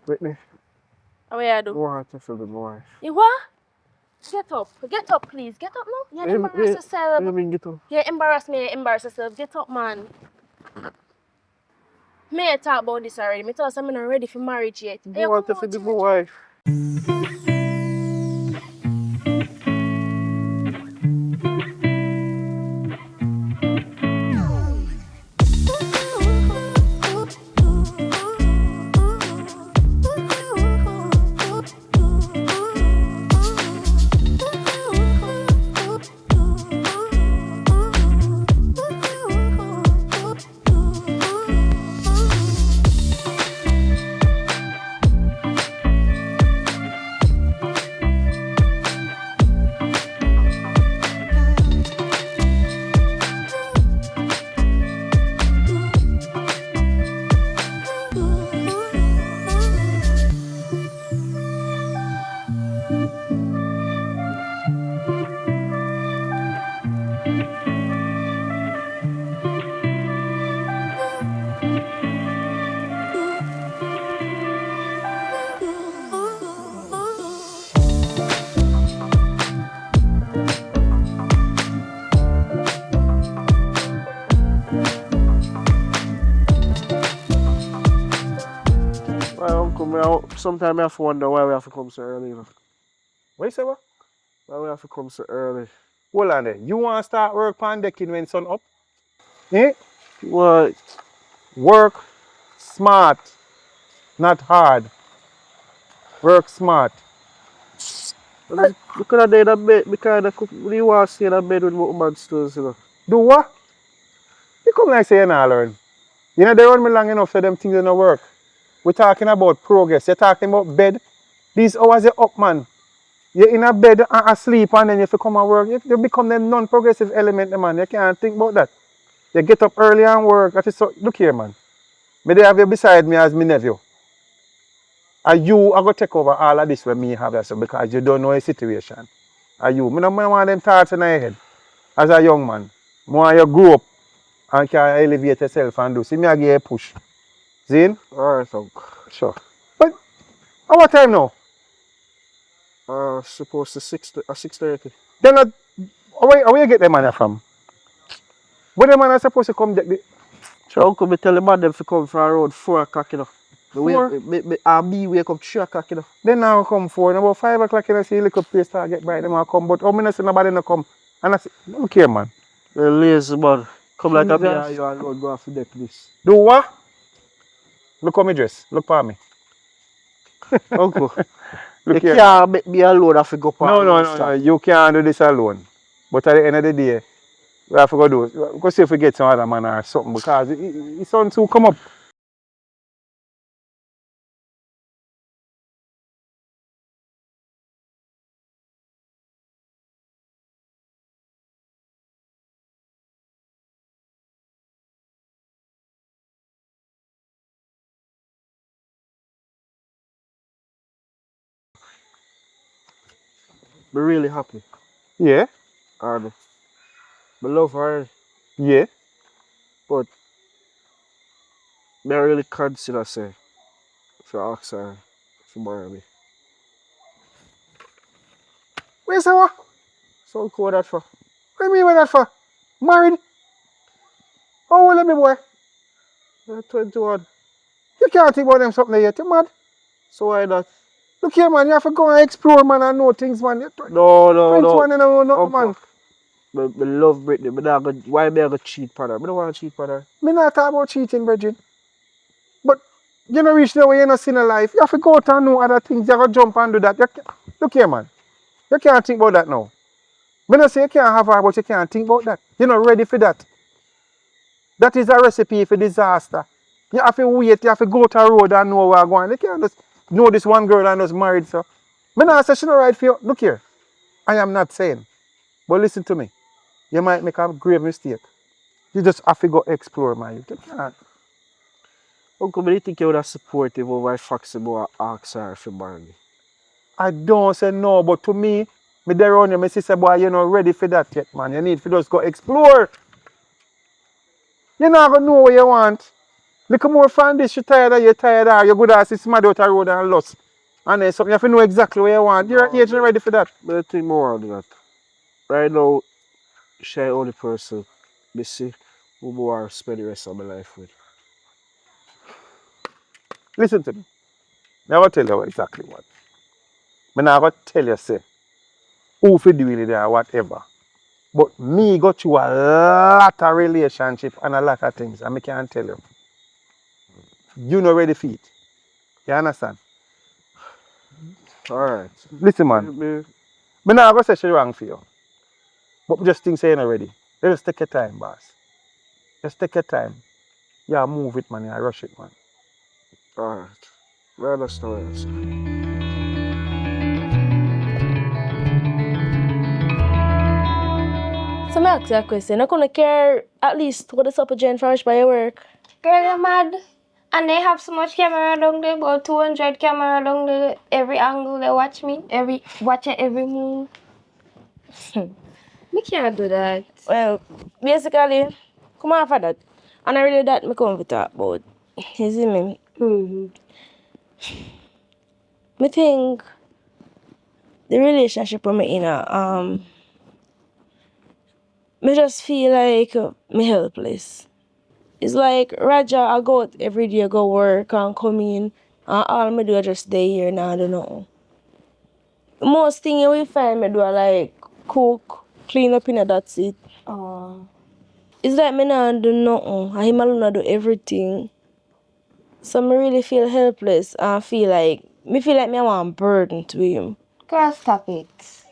Whitney, How are you do? want to feel the boy. You what? Get up. Get up, please. Get up now. You embarrass yourself. What do you mean get up? You embarrass me, embarrass yourself. Get up, man. Me talk about this already. Me tell us I'm not ready for marriage yet. You want to feel the boy. Well, uncle, sometimes I have to wonder why we have to come so early. You know? What you say, what? Why we have to come so early. Hold on there. You want to start work on decking when sun up? Eh? What? Work smart, not hard. Work smart. You could have done a bed because you want to stay in a bed with woman stools, you know. Do what? You come like say you not learn. You know, they run me long enough so them things don't work. We're talking about progress. You're talking about bed. These hours you're up, man. You're in a bed and asleep and then you have to come and work. You become the non-progressive element, man. You can't think about that. You get up early and work. That is so, look here, man. Me they have you beside me as my nephew. And you are going to take over all of this when me have you, so because you don't know the situation. And you, I don't want them thoughts in your head. As a young man, I want you grow up and can elevate yourself and do. See me I give you a push. See? Alright, uncle. Sure. But, at what time now? Supposed to 6:30. Then, where you get them money from? Where the man are supposed to come get the... So, uncle, me tell the man them to come from around 4 o'clock, you know. Me wake up 3 o'clock, you know. Then now come 4, and about 5 o'clock, you know, see a little place start get bright, them will come. But how many see nobody no come? And I say, look here, man. The lazy man. Come like a me Jesus. and you alone go off to deck this. Do what? Look how me dress. Look for me. Uncle, you Look here. can't make me alone have to go past. No. You can't do this alone. But at the end of the day, we have to go do it. Go see if we get some other man or something because his son too come up. Be really happy. Yeah? And I love her, Yeah. but I really consider say if you ask her to marry me. What you say what? So cool that for. What do you mean by that for? Married? How old are me boy? 21. You can't think about them something yet, you mad? So why not? Look here, man, you have to go and explore, man, and know things, man. No. 21 and know nothing, man. I love Britney, but why me I go cheat on her? I don't want to cheat on her. Me not talk about cheating, Bridget. But you don't reach the way you don't see in life. You have to go out and know other things. You have to jump and do that. Look here, man. You can't think about that now. Me not say you can't have her, but you can't think about that. You're not ready for that. That is a recipe for disaster. You have to wait, you have to go to a road and know where you're going. You can't just know this one girl and just married, so. Me not say she not right for you. Look here. I am not saying. But listen to me. You might make a grave mistake. You just have to go explore, man. You can't. Uncle, do you think you would have supportive over if Foxy ask her if you marry me? I don't say no, but to me there around you, my sister boy, you're not ready for that yet, man. You need to just go explore. You're not gonna know what you want. Look more from this, you're tired, or you're good at see somebody out the road and lost. And then something you have to know exactly what you want. You're age and ready for that. But I think more than that. Right now, she the only person me see who more spend the rest of my life with. Listen to me. Now I'll tell you exactly what. I'm not going to tell you, say, who for doing it or whatever. But me go through a lot of relationship and a lot of things. And I can't tell you. You not ready for it. You understand? Alright. Listen, man. I'm not going to say she wrong for you. But I just think say you're not ready. Just take your time, boss. Just take your time. Yeah, move it, man. Yeah, rush it, man. Alright. I understand what you're saying. So I ask you a question. I couldn't care at least what is up with Jen Fresh by your work. Girl, you're mad. And they have so much camera down there, about 200 camera down there. Every angle they watch me, watch every move. Me can't do that. Well, basically, come on for that. And I really that me come to talk about. You see me? Me think the relationship with me in me just feel like me helpless. It's like Raja, I go out every day, go work and come in, and all me do is just stay here and I don't know. Most thing you will find me do are like cook, clean up and that's it. Oh. It's like me not do nothing, and him alone do everything. So me really feel helpless and I feel like me I want burden to him. Girl, stop it.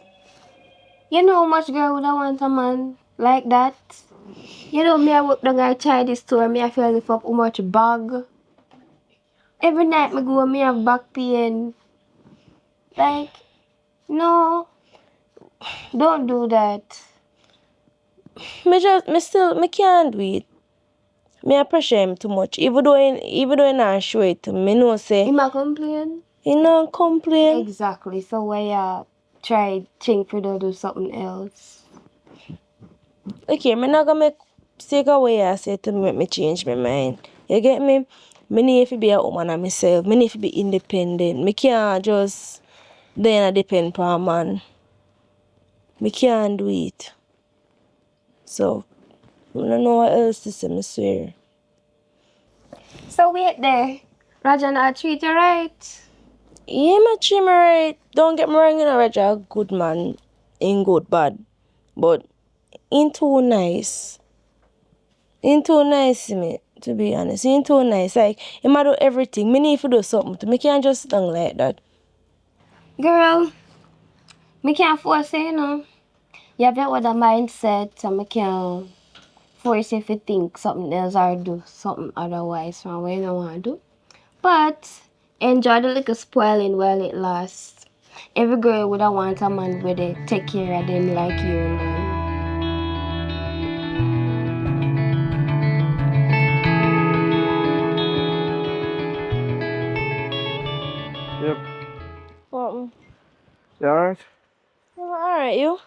You know how much girl would I want a man like that? You know me I work down at Chinese store, me I feel lift up how much bag. Every night me go me have back pain. Like, no, don't do that. Me can't do it. Me I pressure him too much. Even though he not show it to me, know say He might complain. he not complain. Exactly. So why try think for to do something else? Okay, me not gonna make take away I say to me make me change my mind. You get me? Me need to be a woman of myself. Me need to be independent. Me can't just then depend on a man. Me can't do it. So I don't know what else to say, I swear. So wait there. Rajan, I treat you right. Yeah, me treat me right. Don't get me wrong, you know, Roger, a good man. Ain't good, bad. But ain't too nice. Ain't too nice to me, to be honest. Ain't too nice. Like, he might do everything. Me need to do something to me. Can't just stand like that. Girl, me can't force you, you know. You have that with a mindset, so me can't force you to think something else or do something otherwise from what you don't want to do. But enjoy the little spoiling while it lasts. Every girl would want a man with it, take care of them like you, man. Yep. What? You alright? Alright, you?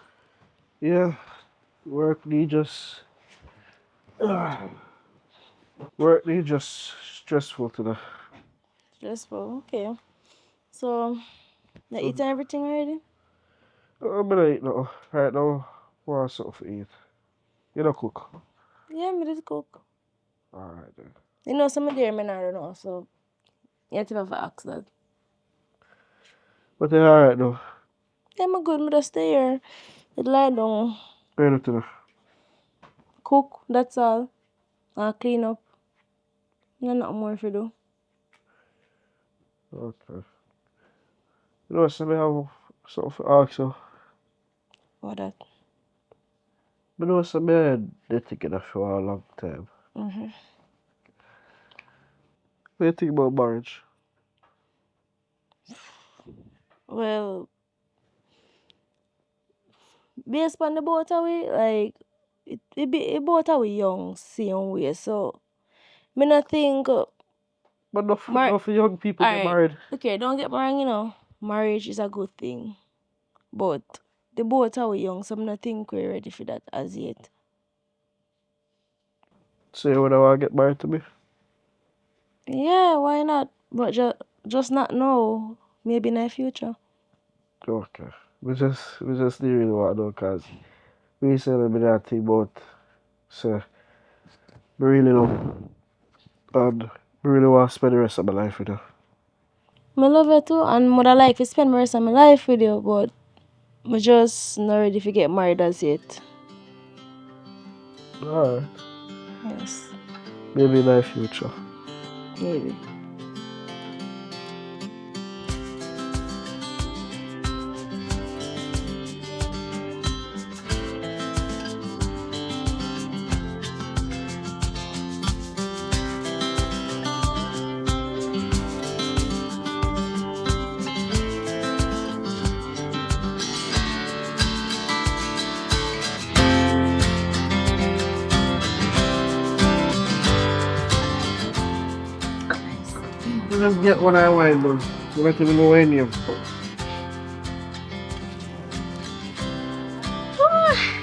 Yeah. Work need just work need just stressful today. Stressful, okay. So, you eating everything already? I'm gonna eat now. Right now, want something to eat. You don't cook. Yeah, me did cook. Alright then. You know, some of them I don't know, so you have to have to ask that. But they're alright though. Yeah, I'm good, me just stay here. It lie down, Ready to cook, that's all. And clean up. No nothing more to do. Okay. You know, so I have something to ask you. What that? You know, so I had they thinking of for a long time. Mm-hmm. What do you think about marriage? Well, based on the both of we, like, it both of we young, same way, so me not think, But not mar- not for young people get alright, married. okay, don't get me wrong, you know, marriage is a good thing, but the both of we young, so I not think we're ready for that as yet. So you would want to get married to me? Yeah, why not? But just not now. Maybe in the future. Okay. We just didn't really want to know because recently me that think about so me really love and me really want to spend the rest of my life with her. I love you too, and would I like to spend the rest of my life with you, but I just not ready to get married as yet. Alright. Yes, Maybe in the future. maybe. I just get what I want, but you let me know any of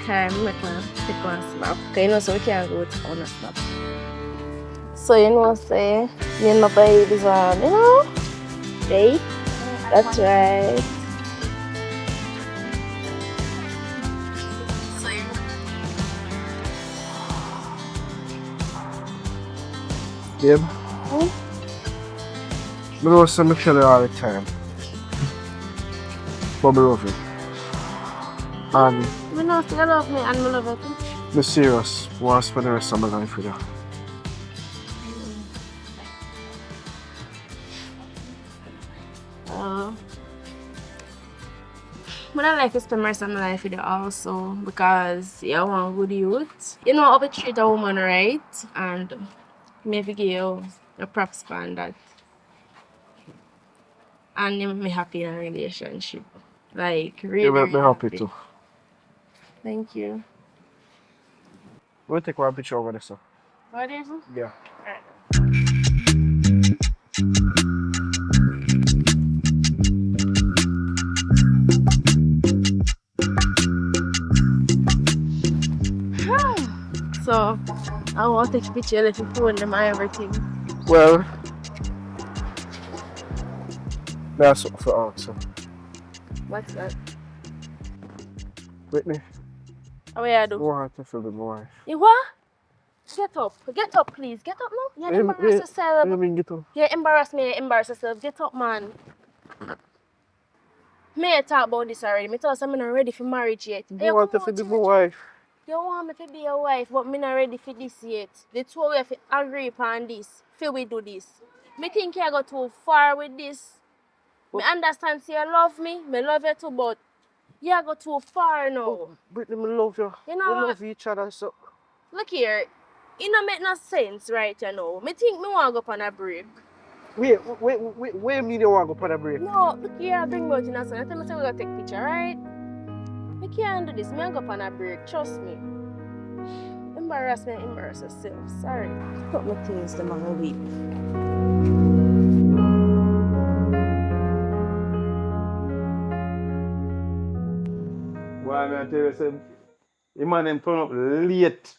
I'm make one take one snap. Cause you know so we can't go on a snap. So you know say me and my babies on, date. That's right. Babe, Hmm? I know some tell you all the time, but I love you. And Me know say you love me and me love you too. I'm serious. I want to spend the rest of my life with you. Uh, but I like to spend the rest of my life with you also because you're one good youth. You know how to treat a woman right and maybe give you a props for that. And you make me happy in a relationship. Like really, You make me really happy happy. too. Thank you. We'll take one picture over there, sir. What is it? Yeah. So I want to take a picture of your phone them and everything. Well, that's something for answer. What's that? Whitney, How you I do? want to feel my wife. You what? Get up. Get up, please. Get up now. You embarrass yourself. You mean get up? You embarrass me, you embarrass yourself. Get up, man. Me I talk about this already. Me tell you I'm not ready for marriage yet. You You want come to out be my here. wife. You want me to be your wife, but me not ready for this yet. The two of us agree upon this. Feel we do this. Me think you go too far with this. Me understand say you love me. Me love you too, but you go too far now. Oh, Brittany, I love you. You We know what? love each other, so. Look here. It don't make no sense right you know. Me think me want to go on a break. Wait a minute, you want to go on a break? No, look here, bring me out in a sun. Tell me say we gotta take picture, right? Me can't do this. Me go on a break. Trust me. Embarrass me, embarrass yourself. Sorry. Put my things them on a week. Why, man, I tell you, say, the man them turn up late.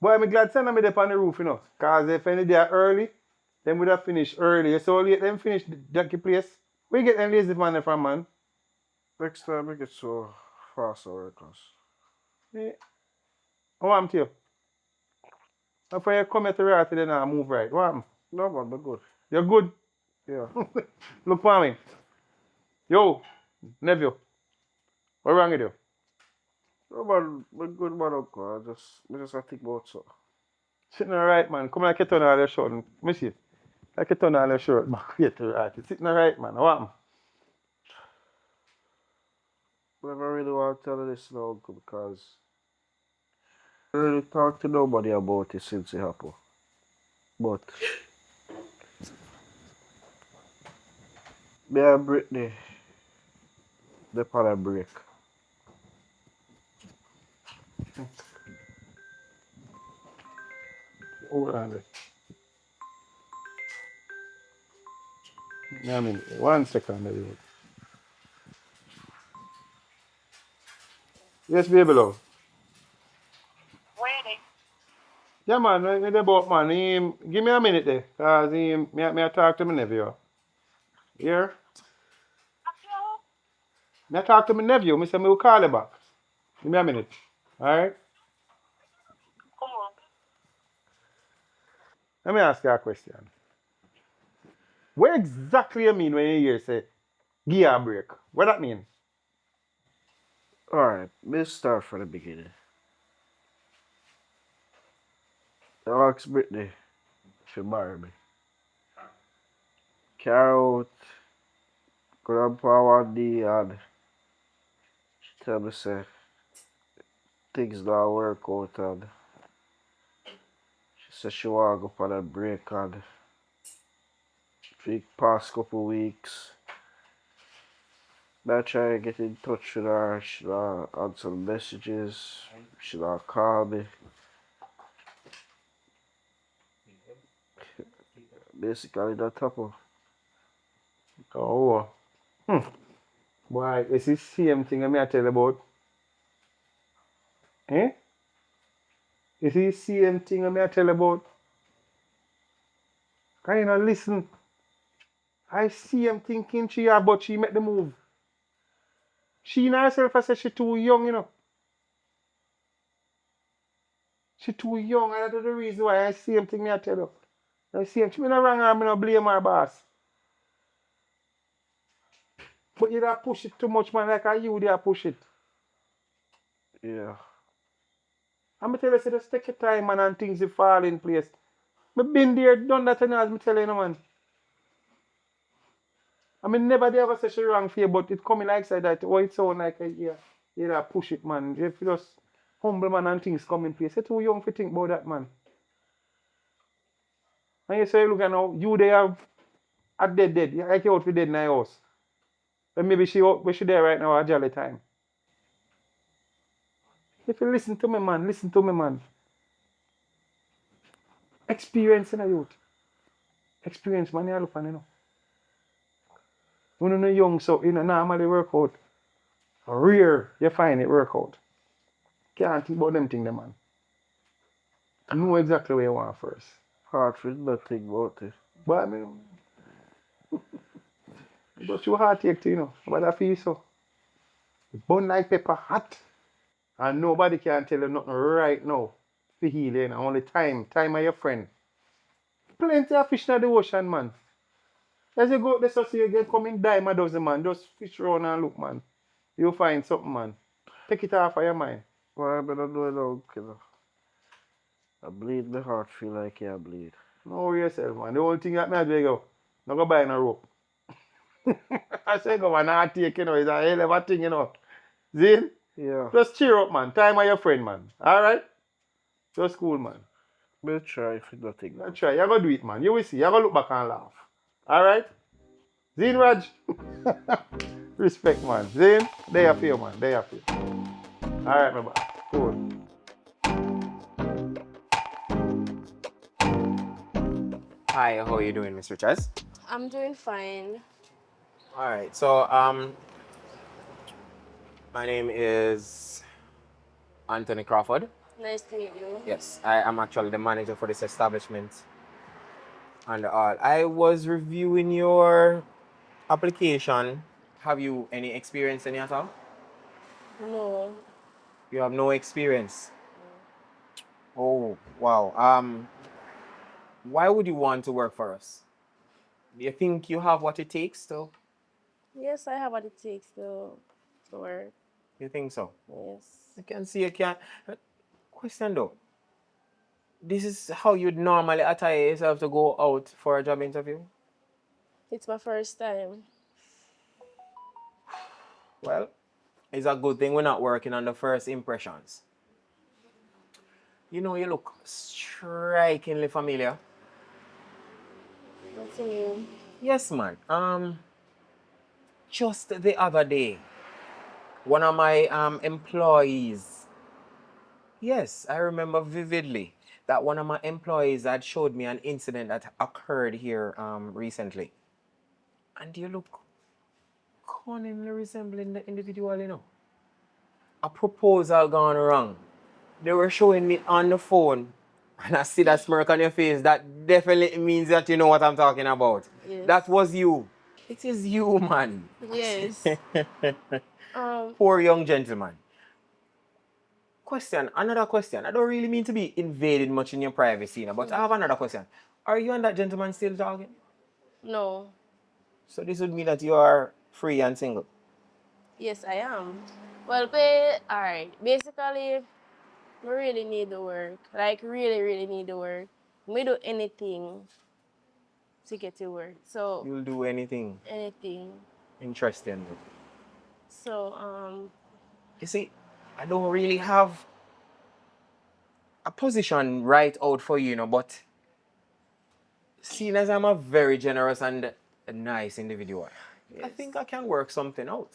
Boy, I'm glad send me up on the roof, you know. Because if any day early, them would have finished early. So late, them finish the junkie place. We get them lazy man from, man. Next time, we get so fast over close. Yeah. What happened to you? After you come here to right, then I move right. What happened? No, man, but good. You're good. Yeah. Look for me. Yo, nephew. What wrong with you? No, man, but good, man, uncle. I just gotta think about so. Sitting right, man. Come like you turn on your shirt. Let me see. Like you turn on your shirt, man. Get to right. Sitting right, man. What happened? But I really want to tell you this now, uncle, because I really talk to nobody about it since it happened. But me and Brittany, they on a break. Hold on there. Yeah, I mean, 1 second. There. Yes, baby love. Yeah, man, me the boat, man. Give me a minute there, cause me talk to my nephew. Here, me talk to my nephew. Me say me will call you back. Give me a minute. All right. Let me ask you a question. What exactly you mean when you hear say give her a break? What that mean? Alright, let's start from the beginning. I asked Brittany to marry me. Carol out, grandpa one day and she tell me say things don't work out and she said she wanna go on a break and for the past couple weeks I try to get in touch with her, she not answer messages, she not call me. Basically that happen. Oh, boy, it's the same thing I tell you about. Eh? It's the same thing I tell you about. Can you not listen? I see him thinking she are, but she make the move. She and herself I say she too young, you know. She too young, and that's the reason why I see him thing me I tell you. I see him, she me not wrong her, me not blame her boss. But you don't push it too much, man, like how you there push it. Yeah. I'm tell you, say, just take your time, man, and things will fall in place. Me been there, done that, and as me tell you, man. I mean, never they ever say she wrong for you, but it coming like that. Oh, it sound like yeah, you know, push it, man. If you just humble, man, and things come in place. You're too young to think about that, man. And you say, look, now, you they have a dead. Like you out for dead in the house. But maybe she there right now, a jolly time. If you listen to me, man, listen to me, man. Experience in a youth. Experience, man, you look on, you know. When you're young, so, you know, normally work out. Rare, you find it work out. Can't think about them things, man. Know exactly where you want first. Hard for nothing about it. But I mean, but you heartache too, you know. But I feel so. It's burn like pepper hot. And nobody can tell you nothing right now. For healing, only time. Time are your friend. Plenty of fish in the ocean, man. As you go out there, so see you get coming dime a dozen, man. Just fish around and look, man. You'll find something, man. Take it off of your mind. Why I better do it now, you know. I bleed my heart feel like I bleed. Know yourself, man. The only thing that me do go, not go buy no rope. I say go and not take, you know, it's a hell of a thing, you know. See? Yeah. Just cheer up, man. Time are your friend, man. Alright? Just cool, man. We'll try for nothing. Let's try. You're gonna do it, man. You will see. You're gonna look back and laugh. Alright? Zine Raj? Respect, man. Zine, they are for you, man. They are for you. Alright, my boy. Cool. Hi, how are you doing, Mr. Chaz? I'm doing fine. All right, so my name is Anthony Crawford. Nice to meet you. Yes, I am actually the manager for this establishment and all. I was reviewing your application. Have you any experience in it at all? No. You have no experience. Oh, wow. Why would you want to work for us? Do you think you have what it takes to? Yes, I have what it takes to work. You think so? Yes. I can see you can. Question though. This is how you'd normally attire yourself to go out for a job interview? It's my first time. Well, it's a good thing we're not working on the first impressions. You know, you look strikingly familiar. What do you mean? Yes, man. Just the other day, one of my employees. Yes, I remember vividly that one of my employees had showed me an incident that occurred here recently. And you look cunningly resembling the individual, you know. A proposal gone wrong. They were showing me on the phone and I see that smirk on your face, that definitely means that you know what I'm talking about. Yes. That was you. It is you, man. Yes. Poor young gentleman. Another question. I don't really mean to be invading much in your privacy, but I have another question. Are you and that gentleman still talking? No. So this would mean that you are free and single. Yes, I am. Well, alright. Basically, I really need the work. Like, really, really need the work. Me do anything to get to work. So, You'll do anything. anything. Interesting. So, You see, I don't really have a position right out for you, but seeing as I'm a very generous and a nice individual, I think I can work something out.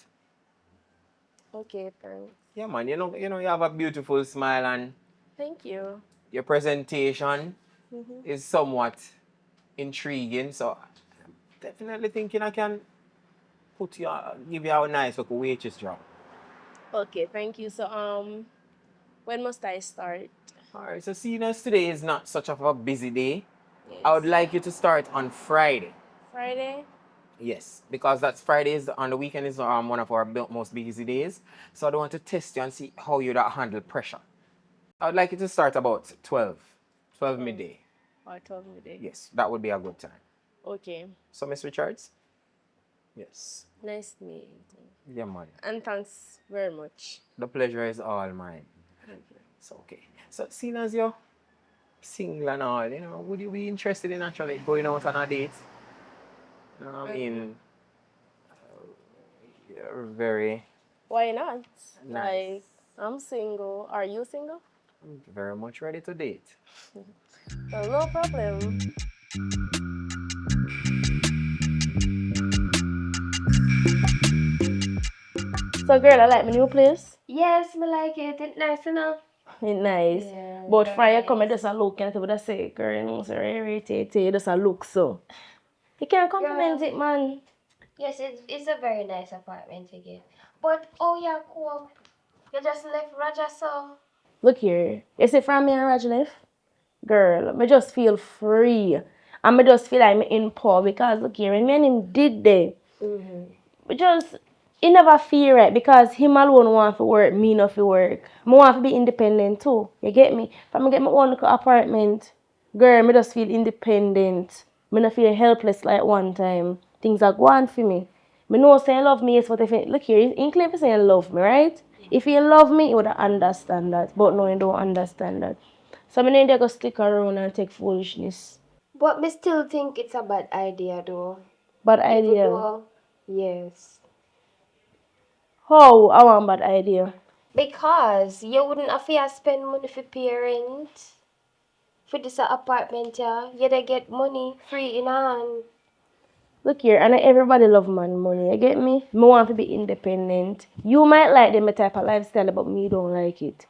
okay, thanks. Yeah, man. You have a beautiful smile and Thank you. your presentation is somewhat intriguing. So I'm definitely thinking I can give you a nice little waitress job. Okay, thank you. So, when must I start? All right. So seeing as today is not such of a busy day, Yes. I would like you to start on Friday. Friday? Yes, because that's Fridays on the weekend is one of our most busy days. So I want to test you and see how you handle pressure. I would like you to start about 12 midday. Or 12 midday? Yes, that would be a good time. Okay. So, Miss Richards? Yes. Nice meeting you. Yeah, man. And thanks very much. The pleasure is all mine. Thank you. It's okay. So, seeing as you're single and all, would you be interested in actually going out on a date? I mean, you're very Why not? nice. Like, I'm single. Are you single? I'm very much ready to date. Oh, no problem. So, girl, I like my new place. Yes, me like it. It's nice enough. It's nice. Yeah, But very Friday come, I nice. just a look, and I would say, girl, you know, so irritated. You just a look, so. You can't compliment Girl. it, man. Yes, it's a very nice apartment to get. But oh yeah, cool. You just left Raja, so Look here. You see, from me and Raj left, girl, me just feel free. And me just feel like I'm in power because, look here, when me and him did that, we just, he never feel right because him alone want to work, me not to work. Me want to be independent too. You get me? If I get my own little apartment, girl, me just feel independent. Me not feel helpless like one time. Things are going for me. Me know saying love me is what if look here, in clear for saying love me, right? If you love me, you would understand that. But no, you don't understand that. So I need to go stick around and take foolishness. but me still think it's a bad idea though. Bad Even idea. though yes. How? I want bad idea. Because you wouldn't have to spend money for parent. For this apartment, yeah. You they get money free in hand. Look here, and everybody love man money, you get me? Me want to be independent. You might like them type of lifestyle, but me don't like it.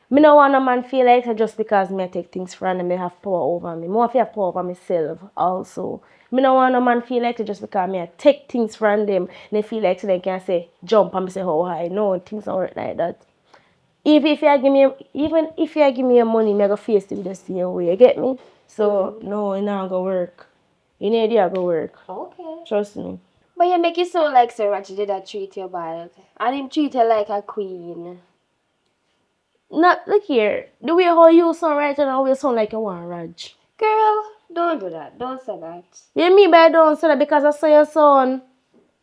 Me no want a man feel like that just because me take things from them, they have power over me. Me want to have power over myself also. Me no want a man feel like that just because me take things from them, they feel like they can say jump and me say how high. No, things don't work like that. If you give me even if you give me your money, me go face it the same way. You get me? So no, it not gonna work. You need to go work. Okay. Trust me. But you make it sound like Sir Raji did that treat you bad. And him treat you like a queen. Not look here. The way how you sound right now, you sound like you want Raj. Girl, don't do that. Don't say that. You mean by don't say that because I saw your son.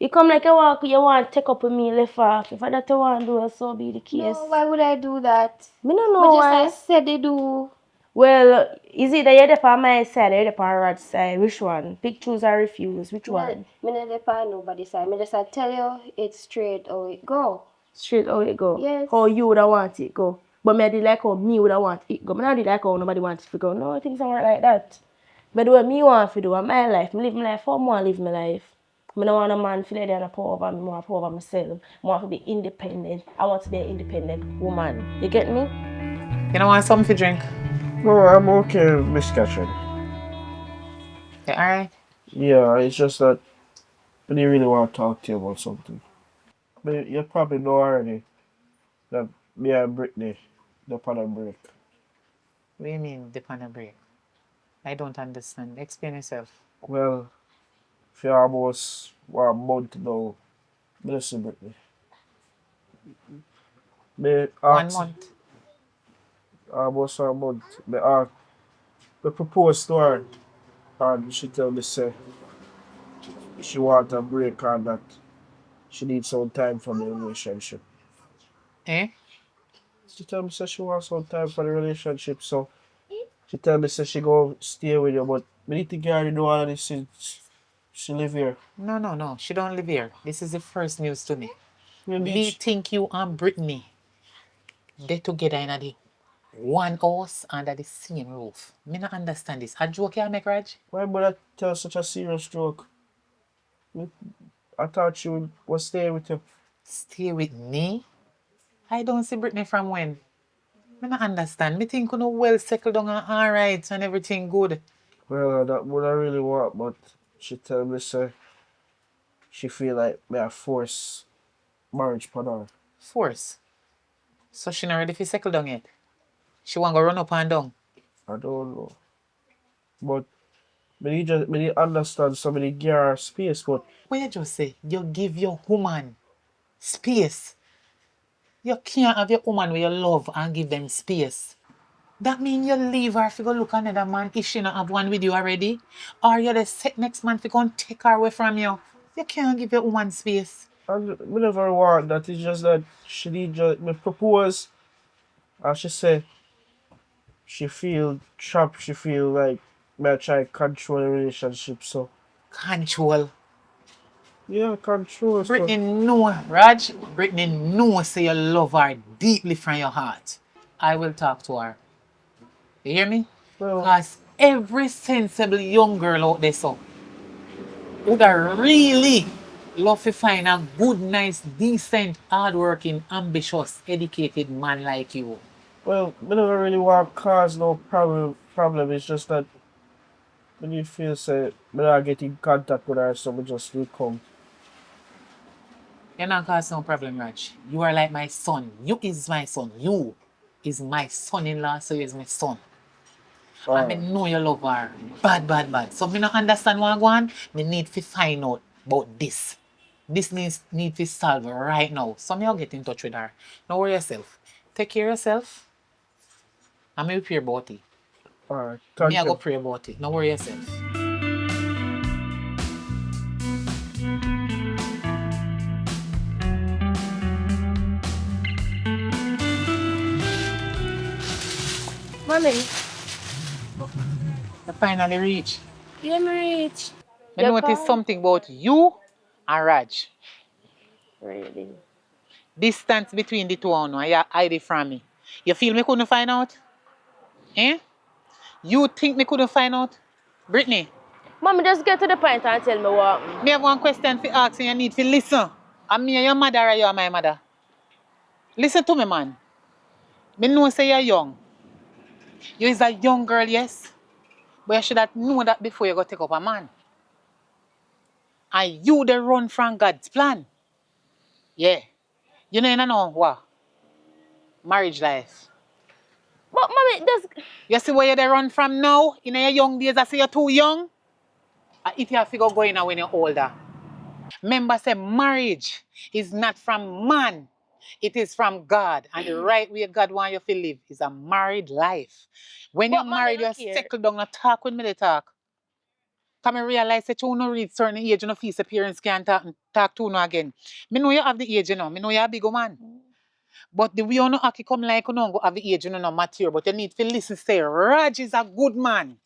You come like you want to take up with me left off. If I that you want to do, so be the case. No, why would I do that? Me no know But just why. I said they do. Well, is it that you're the on my side or you're the on Raj's side? Which one? Pick, choose, or refuse. Which one? Me not depend nobody side. Me just I tell you it's straight how it go. Straight how it go. Yes. How you would have want it go. But me I did like how me would have want it go. Me not did like how nobody wants it to go. No, things don't work like that. But what me want to do in my life, me live my life how I want to live my life. I don't want a man feel like they're power over me, I want power over myself. I want to be independent. I want to be an independent woman. You get me? You don't want something to drink? No, I'm okay, Miss Catherine. Yeah, alright. Yeah, it's just that I didn't really want to talk to you about something. But you probably know already that me and Brittany, they're on a break. What do you mean, dip on a break? I don't understand. Explain yourself. Well, for almost 1 month now, listen, Brittany. Me 1 ask month. almost 1 month. Me propose to her and she tell me say she want a break and that she needs some time from the relationship. Eh? She tell me say she wants some time for the relationship, so she tell me say she go stay with you, but me need to get her to know all of this since she live here. No. She don't live here. This is the first news to me. Me Me need think you and Brittany, they together in the one house under the same roof. Me not understand this. A joke you make, Raj? why mother tell such a serious joke? Me- I thought she was staying with you. Stay with me? I don't see Brittany from when? Me not understand. Me think you know well settled down and alright and everything good. Well, that what I really want, but she tell me say she feel like me a force marriage upon her. Force. So she not ready for settle down yet. She want go run up and down. I don't know. But me need understand somebody give her space, but What you just say? You give your woman space. You can't have your woman where you love and give them space. That mean you leave her if you go look another man if she not have one with you already? Or you the set next month if you go and take her away from you. You can't give your woman space. and me never want that. It's just that she need just me propose and she say she feel trapped, she feel like me I try control the relationship, so Control. yeah, control so Brittany know, Raj. Brittany know say you love her deeply from your heart. I will talk to her. You hear me? well Because every sensible young girl out there so would I really love to find a good, nice, decent, hardworking, ambitious, educated man like you. well me never really want cause no problem. It's just that when you feel say me not get in contact with her, so me just will come. You're not cause no problem, Raj. You are like my son. You is my son. You is my son-in-law, so you is my son. And I Alright. know you love her. Bad. So me not understand what I want. Me need to find out about this. This need to solve right now. So me I'll get in touch with her. Don't worry yourself. Take care of yourself. And me will pray about it. Alright. Me I Thank go you. pray about it. Don't worry yourself. Mommy, You finally reach. you me reach. Me You notice call? something about you and Raj. Really? Distance between the two of you and you hide it from me. You feel me couldn't find out? Eh? You think me couldn't find out? Brittany, Mommy, just get to the point and tell me what happened. me have one question for ask and you need to listen. Am me your mother or you are my mother? Listen to me, man. Me know say you're young. You is a young girl, yes. But you should have known that before you go take up a man. And you the run from God's plan. Yeah. You know what? Marriage life. But mommy, just You see where you the run from now? In your young days, I say you're too young. If you have to go going when you're older. Remember, say marriage is not from man. It is from God. And the right way God wants you to live is a married life. When you're but mommy, married, look you're here. settled down, not talk with me, they talk. Come and realize that you don't reach certain age, you know, face appearance can't talk to you again. Me know you have the age, you know. Me know you're a big man. But the way you know Aki come like you know go have the age, you know, not mature. But you need to listen, say, Raj is a good man.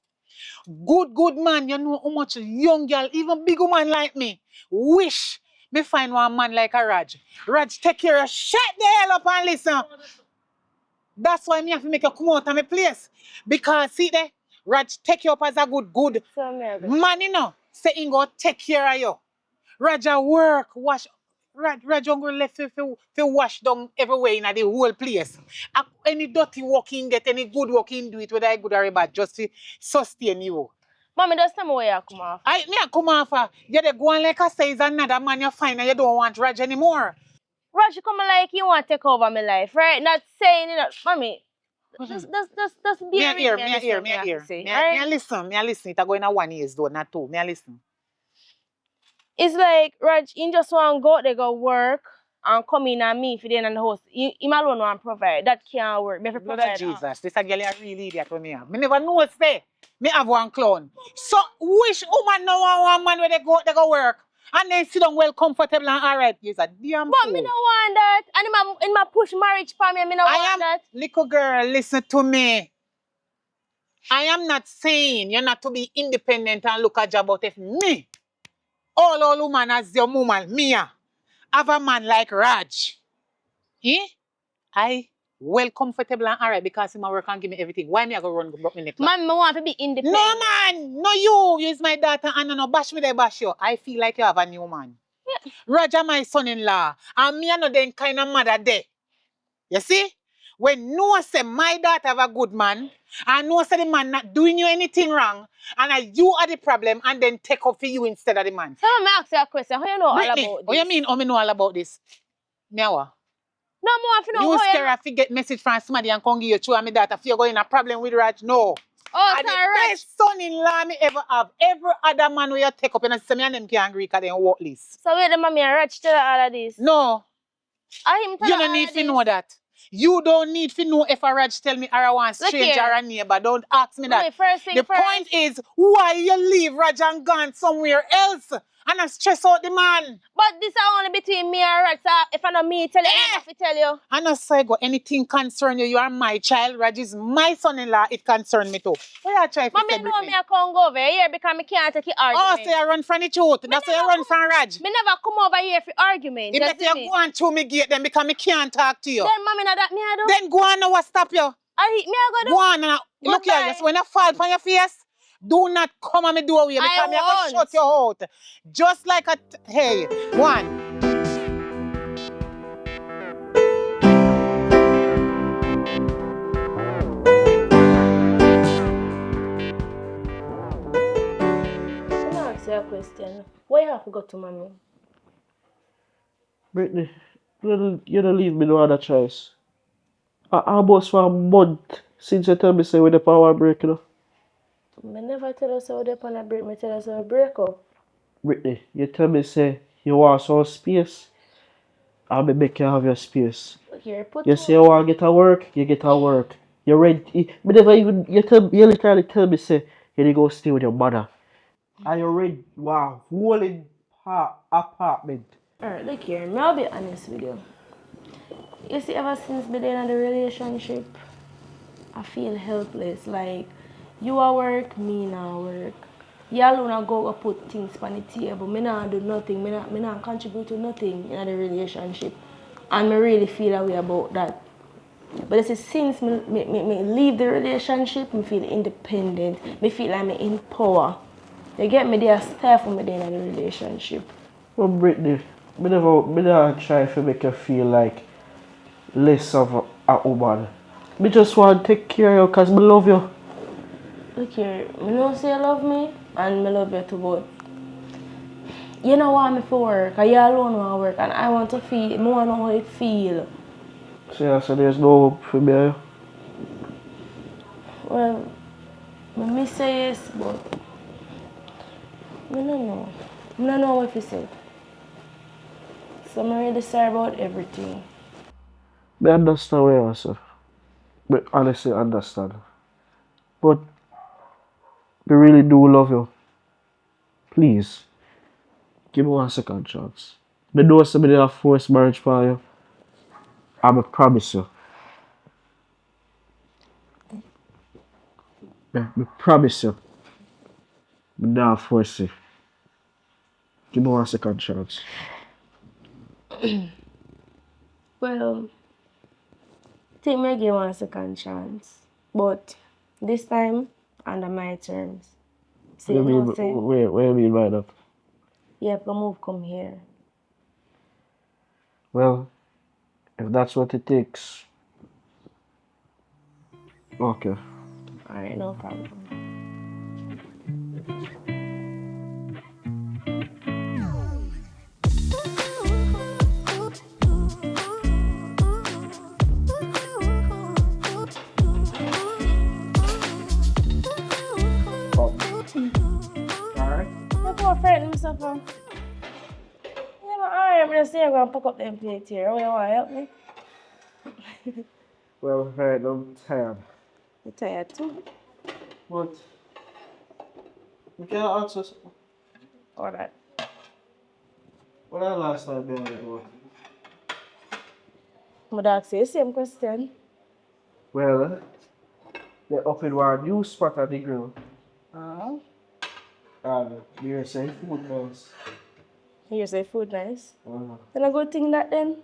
Good man. You know how much young girl, even big woman like me, wish me find one man like a Raj. Raj, take care of shut the hell up and listen. That's why me have to make you come out of my place. Because see there, Raj take you up as a good So me I go. man, you know. Say he go take care of you. Raja work, wash. Raj go left to wash down everywhere in the whole place. Any dirty work in get, any good work in do it, whether I good or bad, just to sustain you. Mommy, just tell me where you come off. I me a come off. You dey go on like I say is another man you find and you don't want Raj anymore. Raj, you come like you want to take over my life, right? Not saying it, mommy. Just Me bear a with hear, me me and a hear, listen me me a have to hear. say. Me a Alright? listen, me a listen. It a going a 1 years though, not 2. Me a listen. It's like Raj, he just want go out there go work and come in and me for the end of the house. Him alone want provide. That can't work. Me have to Blood of provide. Jesus, this a girl a real idiot when me have. Me never know say me have one clown. So which woman no want one man where they go work and then sit down well comfortable and alright. He's a damn But me fool. no want that. And him a push marriage for me and me no I want am that. little girl, listen to me. I am not saying you're not to be independent and look at job, but if me, all woman as your woman, Mia, have a man like Raj, eh? I well comfortable and alright because him a work and give me everything. Why me I go run broke my neck? Man, me want to be independent. No man, no you is my daughter and no bash me they bash you. I feel like you have a new man. Yeah. Roger my son-in-law and me I know then kind of mother there. You see? When no say my daughter have a good man and no say the man not doing you anything wrong and you are the problem and then take up for you instead of the man. So me ask you a question. How you know all Brittany, about this? what you mean how me know all about this? Me a what? No more want to know You how you scare know. if you get message from somebody and come give you true and me daughter if you're going a problem with Raj. No. Oh, And the sorry, Raj. best son-in-law me ever have. Every other man where you take up and say me and them can agree because they work list. So wait the mommy and Raj tell her all of this. No. I him tell You her don't all need of to this. know that. You don't need to know if a Raj tell me or I want Look stranger here. or a neighbor. Don't ask me that. Mommy, first thing The first. point is, why you leave Raj and gone somewhere else and I stress out the man? But this is only between me and Raj. So if I know me tell you, I have to tell you. And I say, go anything concern you. You are my child. Raj is my son-in-law. It concern me too. What you try to Mommy say, know Brittany? me I can't go over here because me can't take it Oh, argument. so you run from the truth. That's why you run from Raj. Me never come over here for argument. It better you go on through me gate then because me can't talk to you. Then mommy know that me I do. Then go on now what stop you. I me I go do. Go on now. Look here, Goodbye. just when I fall on your face, do not come on me doorway because I me I gonna won't. shut you out. Just like a hey, one. Let me ask you a question. Why you have to go to mommy? Brittany, you don't leave me no other choice. I almost for a month since you tell me say with the power break, you know. Me never tell us how they on a break. Me tell us how break up. Brittany, you tell me say you want some space, I'll be make you have your space. Look here, put You say you want to get to work, you get to work. You ready? Me never even you literally tell me say you need to go stay with your mother. And you rent wow whole in apartment. Alright, look here. Me I'll be honest with you. You see, ever since me in the relationship, I feel helpless. Like, you a work, me not work. You alone go put things on the table. Me not do nothing. Me not contribute to nothing in the relationship. And me really feel that way about that. But it's since me leave the relationship, me feel independent. Me feel like me in power. You get me there, stay for me there in the relationship. Well, Brittany, me never try to make you feel like less of a woman. Me just want to take care of you because me love you. Look here, me know say you love me and me love you too, but you don't want me for work, and you alone want to work, and I want to feel, I want to know how it feel. So there's no hope for me. Eh? Well, me say yes, but I don't know. I don't know what to say. So I'm really sorry about everything. I understand where you are, sir. But honestly understand. But I really do love you. Please, give me one second chance. I know somebody have forced marriage for you. I promise you. I promise you. I not force you. Give me one second chance. Well, take me give one second chance, but this time under my terms. So you know, say What you mean by that? you have to move come here. Well, if that's what it takes. Okay. Alright, no problem. I'm just saying I'm gonna pack up them plate here. Oh, you wanna help me? Well, right now I'm tired. I'm tired too. But you can answer something. All that. What I last time been about? I'm gonna ask you the same question. Well, they opened one new spot at the grill. Uh-huh. And they're saying food nice. You say food nice. Uh, Then a good thing that then.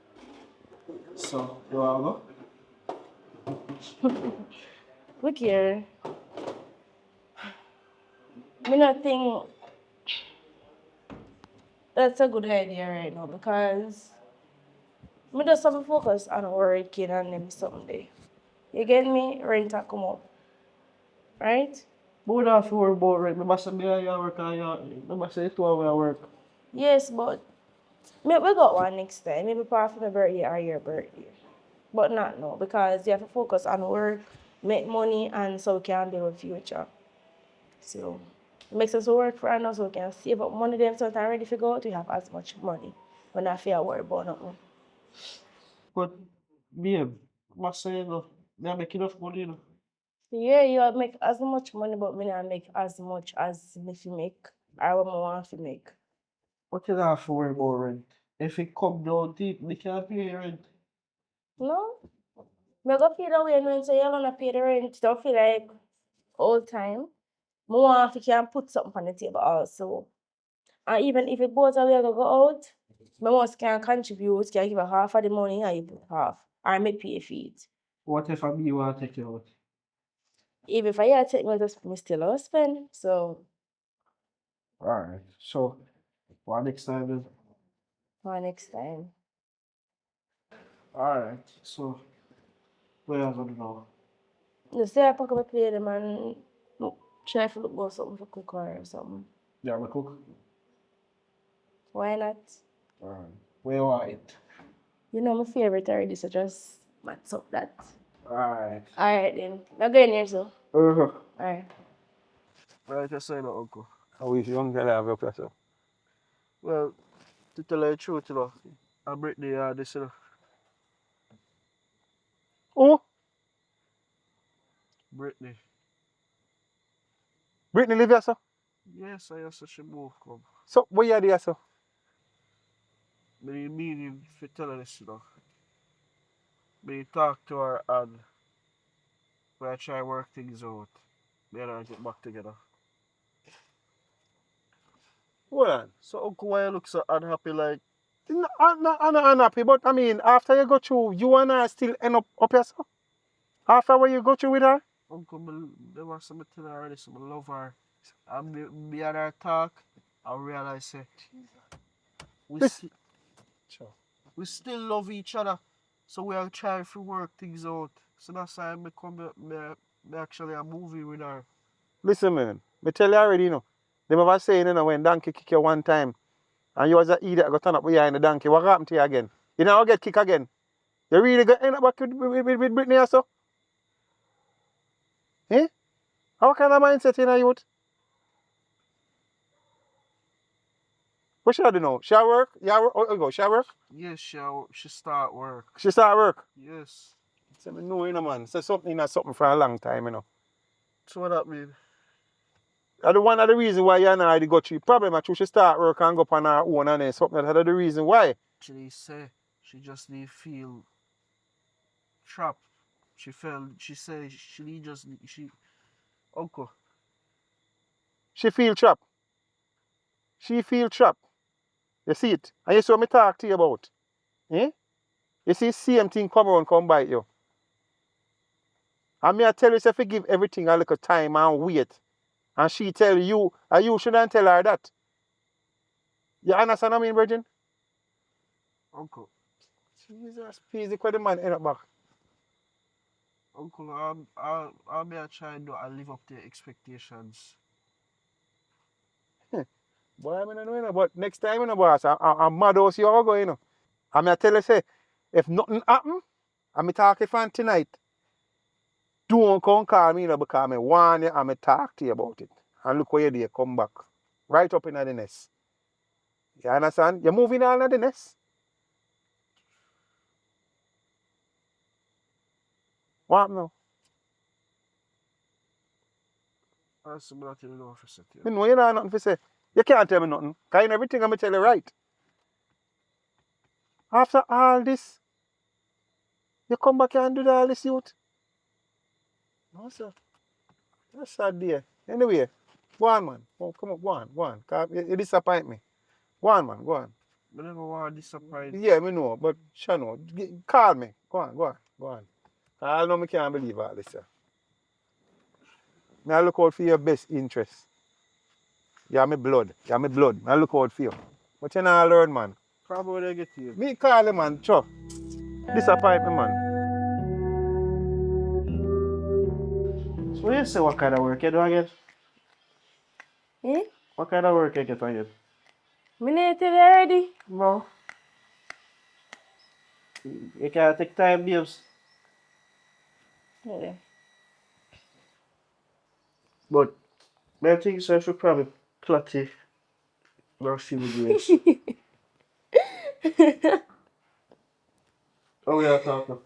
so, you wanna go? Look here. Me not think that's a good idea right now because me just have to focus on working and them someday. You get me? Rent a come up. Right? But we don't have to worry about rent. Remember say me and you work and you, remember say 2 hours I work. Yes, but we got one next time. Maybe part for my birthday or your birthday. But not now because you have to focus on work, make money, and so we can build a future. So it makes us work for us so we can save up money then so time ready to go out, we have as much money. We're not fear worry about nothing. But babe, must say no. Me I make enough money, you know. Yeah, you make as much money, but me not make as much as me fi make or what I want to make. But you don't have to worry about rent. If it come down deep, we can't pay rent. No? Me go feel the way when say you're gonna pay the rent, don't feel like all time. Me want if you can put something on the table also. And even if it both of we go out, me must can contribute, can give a half of the money and you put half. Or make pay for it. What if I me want to take you out? Even if I take me just me still out spend. So Alright. So, what next time then? for next time. Alright. So, where are you gonna know? You say I pack up my plate them and try to look for something for cook or something. Yeah, we cook. Why not? Alright. Where you want it? You know my favorite already, so just match up that. Alright. Alright then. Now go in here so. Uh-huh. Alright. Right, just say no, uncle. I wish you young girl have your place. Well, to tell you the truth, you know, I break the this, you know. Oh, Brittany. Brittany live here, sir. Yes, I also she move come. So, where you are there, sir? Me meaning to tell her this, you know. Me talk to her and we try work things out. Me and her get back together. Hold on. So uncle, why you look so unhappy like? I'm not unhappy, but I mean, after you go through, you and I still end up here, sir? After what you go through with her? Uncle, there was something tell her already, so I love her. And me and her talk, I realize that we, This. sti- we still love each other. So we are trying to work things out. So that's why me come me actually a movie with her. Listen, man. Me tell you already, you know. Them ever saying, you know, when donkey kick you one time, and you was an idiot, go turn up behind the donkey, what happened to you again? You never get kicked again. You really go end up back with Brittany or so? Eh? How kind of mindset in a youth? What should I do now? Shall I work? Yeah, oh, go. Shall I work? Yes, she start work. She start work. Yes. Say me know, you know, man. Say something is something for a long time, you know. So what that mean? And one of the reasons why you and I go through problem, I choose she start work and go up on her own and then something. That's the reason why. Actually say she just need feel trapped. She say she need just she uncle. She feel trapped. She feel trapped. You see it? And you see what me talk to you about. Eh? You see same thing come around, come bite you. And me I tell you, say give everything a little time and wait. And she tell you, and you shouldn't tell her that. You understand what I mean, Virgin? Uncle. Jesus, please, the the man end up back. Uncle, I'll be a try to live up to your expectations. Boy, I don't know, you know, but next time, you know, boss, I'm mad house you all go, you know. And I tell you, say, if nothing happen, and me talking from tonight, don't come call me, you know, because I warn you and me talk to you about it. And look where you there, come back. Right up in the nest. You understand? You're moving on in the nest. What happened now? That's not even know for set Me here. know you don't have nothing to say. You can't tell me nothing. Because you know everything I'm going to tell you right. After all this, you come back here and do all this, youth. No, sir. That's sad day. Anyway, go on, man. Oh, come on, go on, go on. 'Cause you disappoint me. Go on, man, go on. I never want to disappoint. Yeah, me know, but Shano, call me. Go on, go on, go on. I know me can't believe all this, sir. I look out for your best interest. You're my blood. You're my blood. I look out for you. But you not learn, man. Probably when I get to you. Me call him, man. Sure. Disappoint me, man. So you say what kind of work you do again? Eh? What kind of work you get again? Me need to tell you already. No. You can't take time, babes. Yeah. But I think so I should probably plot it or see the grace. Oh, we are talking.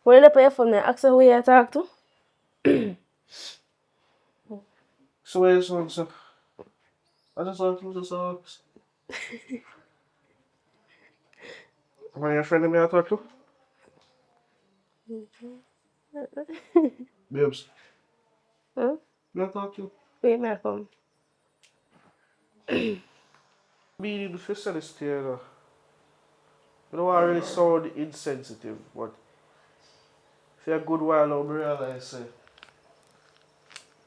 When you put your phone there, ask her who you talk to. So where is one, sir? I just want to just ask. Am I your friend me I talk to? Babes, Huh? me I talk to? Wait, me I come. Me need to say this to you, though. You know, I really sound insensitive, but for a good while now, I realize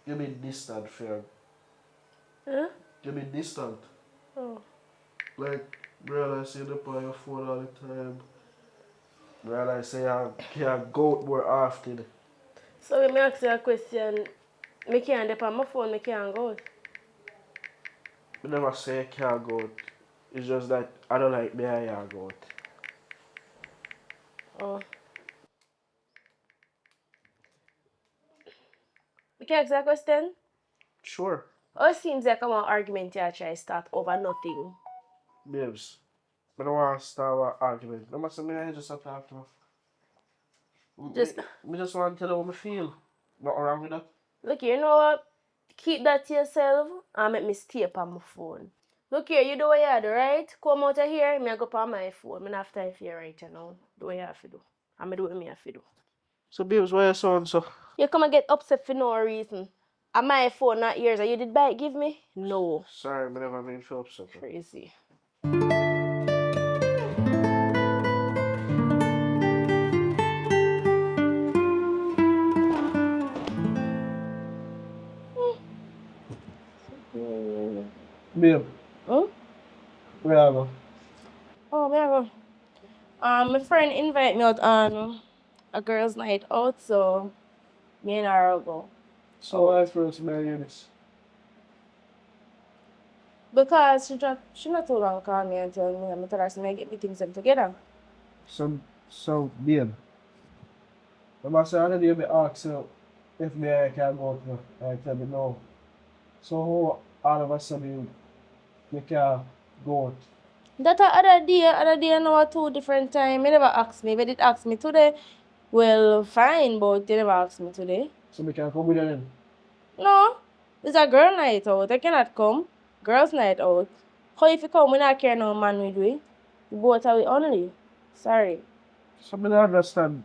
you've been distant, fam. Huh? You've been distant. Oh. Like, realize you're up on your phone all the time. Realize you can't go out more often. So when me ask you a question, me can't dep on my phone, me can't go out. I never say I can't go out. It's just that I don't like me I can't go out. Oh. Me can ask you a question? Sure. Oh, it seems like I want argument you try to start over nothing. Babes, I don't want to start an argument. I must say, I just have to talk to her. Just Me just want to tell her how I feel. Nothing wrong with that. look here, you know what? Keep that to yourself and make me stay up on my phone. Look here, you do what you have to do, right? Come out of here, me I go on my phone. Me not have time for you right now. Do what you have to do. And me do what me have to do. So, babes, why you sound so? You come and get upset for no reason. And my phone not yours. And you did buy it give me? No. Sorry, I never mean to upset her. Crazy. Babe, Huh? where are you? Oh, me I go. My friend invite me out on a girls' night out, so me and her will go. So, why first marry this? Because she not too long call me and tell me, I'm tell her to get me things them together. So, babe, I must say, I didn't even ask you if me I can go to her. I tell me no. So, how all of a sudden you can go out? That other day, now at 2 different times. You never asked me. But it asked me today. Well, fine, but you never asked me today. So, we can come with her then? No, it's a girl night out. I cannot come. Girls night out. How if you come, we not care no man with we. We both are we only. Sorry. So, I don't understand.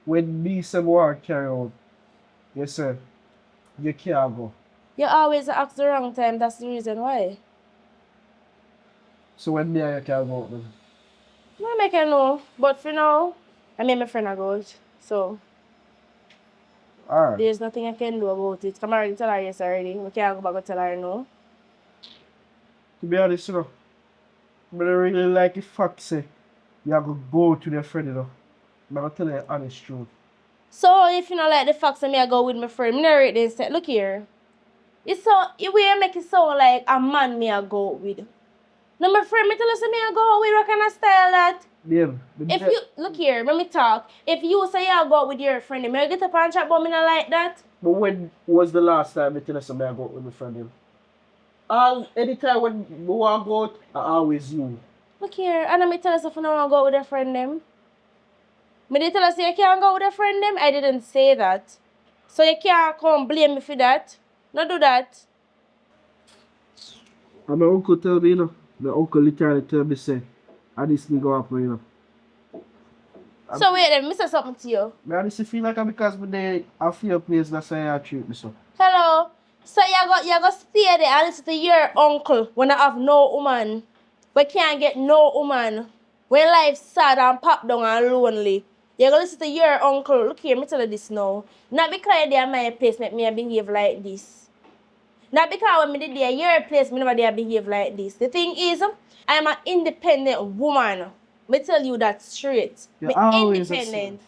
When me say want carry out, you say you can't go. You always ask the wrong time. That's the reason why. So, when me and you can go out then? No make you know. But for now, I mean my friend a go out. So Alright. there's nothing I can do about it. Come already tell her yes already. We can't go back and tell her no. To be honest, you know, I don't really like the fact say you have to go to your friend, you know. I'm gonna tell you the honest truth. So if you not like the facts that me I go with my friend, me not rate this set. Look here. It's so you will make it sound like a man me I go out with. Now my friend me tell us me I go out with what kind of style that? Babe, If you look here, let me talk. If you say you go out with your friend, may I get up and chat but me not like that? but when was the last time you tell us I go out with my friend? Him? Anytime when we want to go out, I always you. Look here, and me tell us if you don't want to go out with your friend them. Me did tell us you can't go with a friend them. I didn't say that. So you can't come blame me for that. Not do that. And my uncle tell me, my uncle literally tell me, say, and this nigga happen, So wait then, me say something to you. I honestly feel like because me there, I feel a place that's why I treat me so. Hello. So you go stay there and listen to your uncle when I have no woman. We can't get no woman. When life's sad and pop down and lonely. You go listen to your uncle. Look here, me tell you this now. Not because they're my place make me behave like this. Not because when me did there, your place me never dare behave like this. The thing is, I'm an independent woman. Me tell you that straight. You're Me always independent.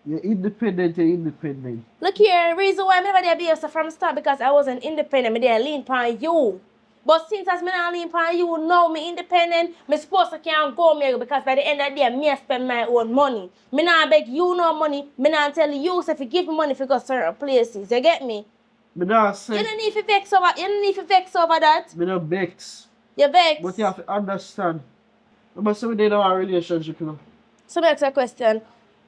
You're independent. Look here, reason why I never did behave so from start because I wasn't independent. Me did lean upon you. But since as me not lean upon you, now me independent, me supposed to can't go me because by the end of the day, me spend my own money. Me not beg you no money. Me not tell you if you give me money to go certain places. You get me? Me not say. You don't need to vex over. You don't need to vex over that. Me not vex. You vex. But you have to understand. But some day in our relationship, So that's a question.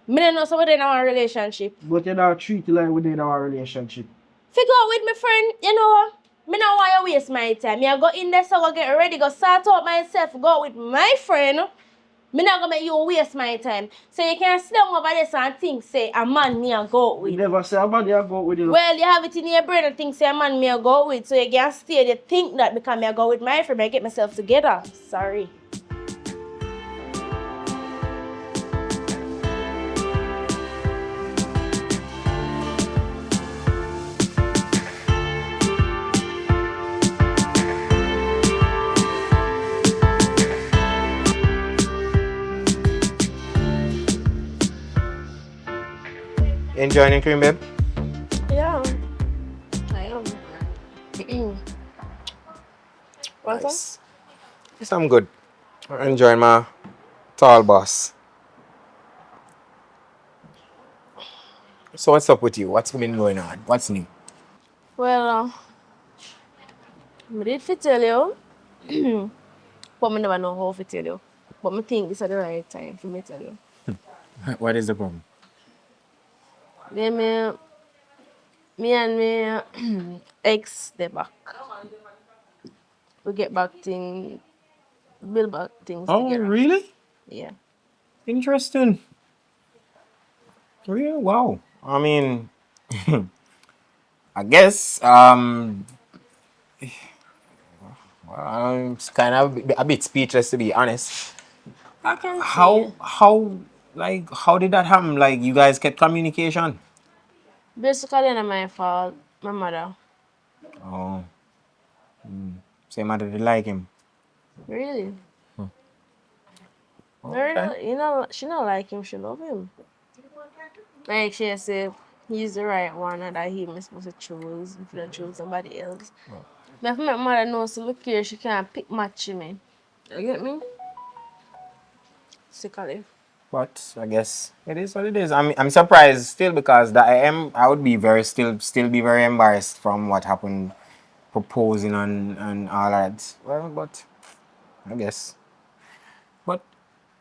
Me don't know somebody in our relationship. But you not treat it like within our relationship. Figure out with my friend, you know, me not want to waste my time. Me I go in there so I go get ready, go sort out myself, go out with my friend. Me not gonna make you waste my time. So you can't sit down over there and think, say, a man me a go out with. You never say a man you go out with you. Well, you have it in your brain and think, say, a man me a go out with. So you can't stay there think that because me a go with my friend, I get myself together. Sorry. Enjoying your cream, babe? Yeah. I am. What's Nice. Yes, I'm good. I'm enjoying my tall boss. So what's up with you? What's been going on? What's new? Well, I did fit tell you, but I never know how to tell you. But I think this is the right time for me to tell you. What is the problem? Then me and me ex they back. We get back things, build back things Oh, together. really? Yeah. Interesting. Real? Wow. I mean, I guess well, I'm kind of a bit speechless to be honest. I can see. How did that happen? Like you guys kept communication? Basically, not my fault. My mother. Oh, same mother did like him. Really? Okay. Really? You know, she not like him. She love him. Like she say, he's the right one, and that he is supposed to choose. If you don't choose somebody else. But if my mother knows to look here, she can't pick match me. You get me? Sickly. But I guess it is what it is. I'm surprised still because I would be still be very embarrassed from what happened, proposing and all that. Well, but I guess. But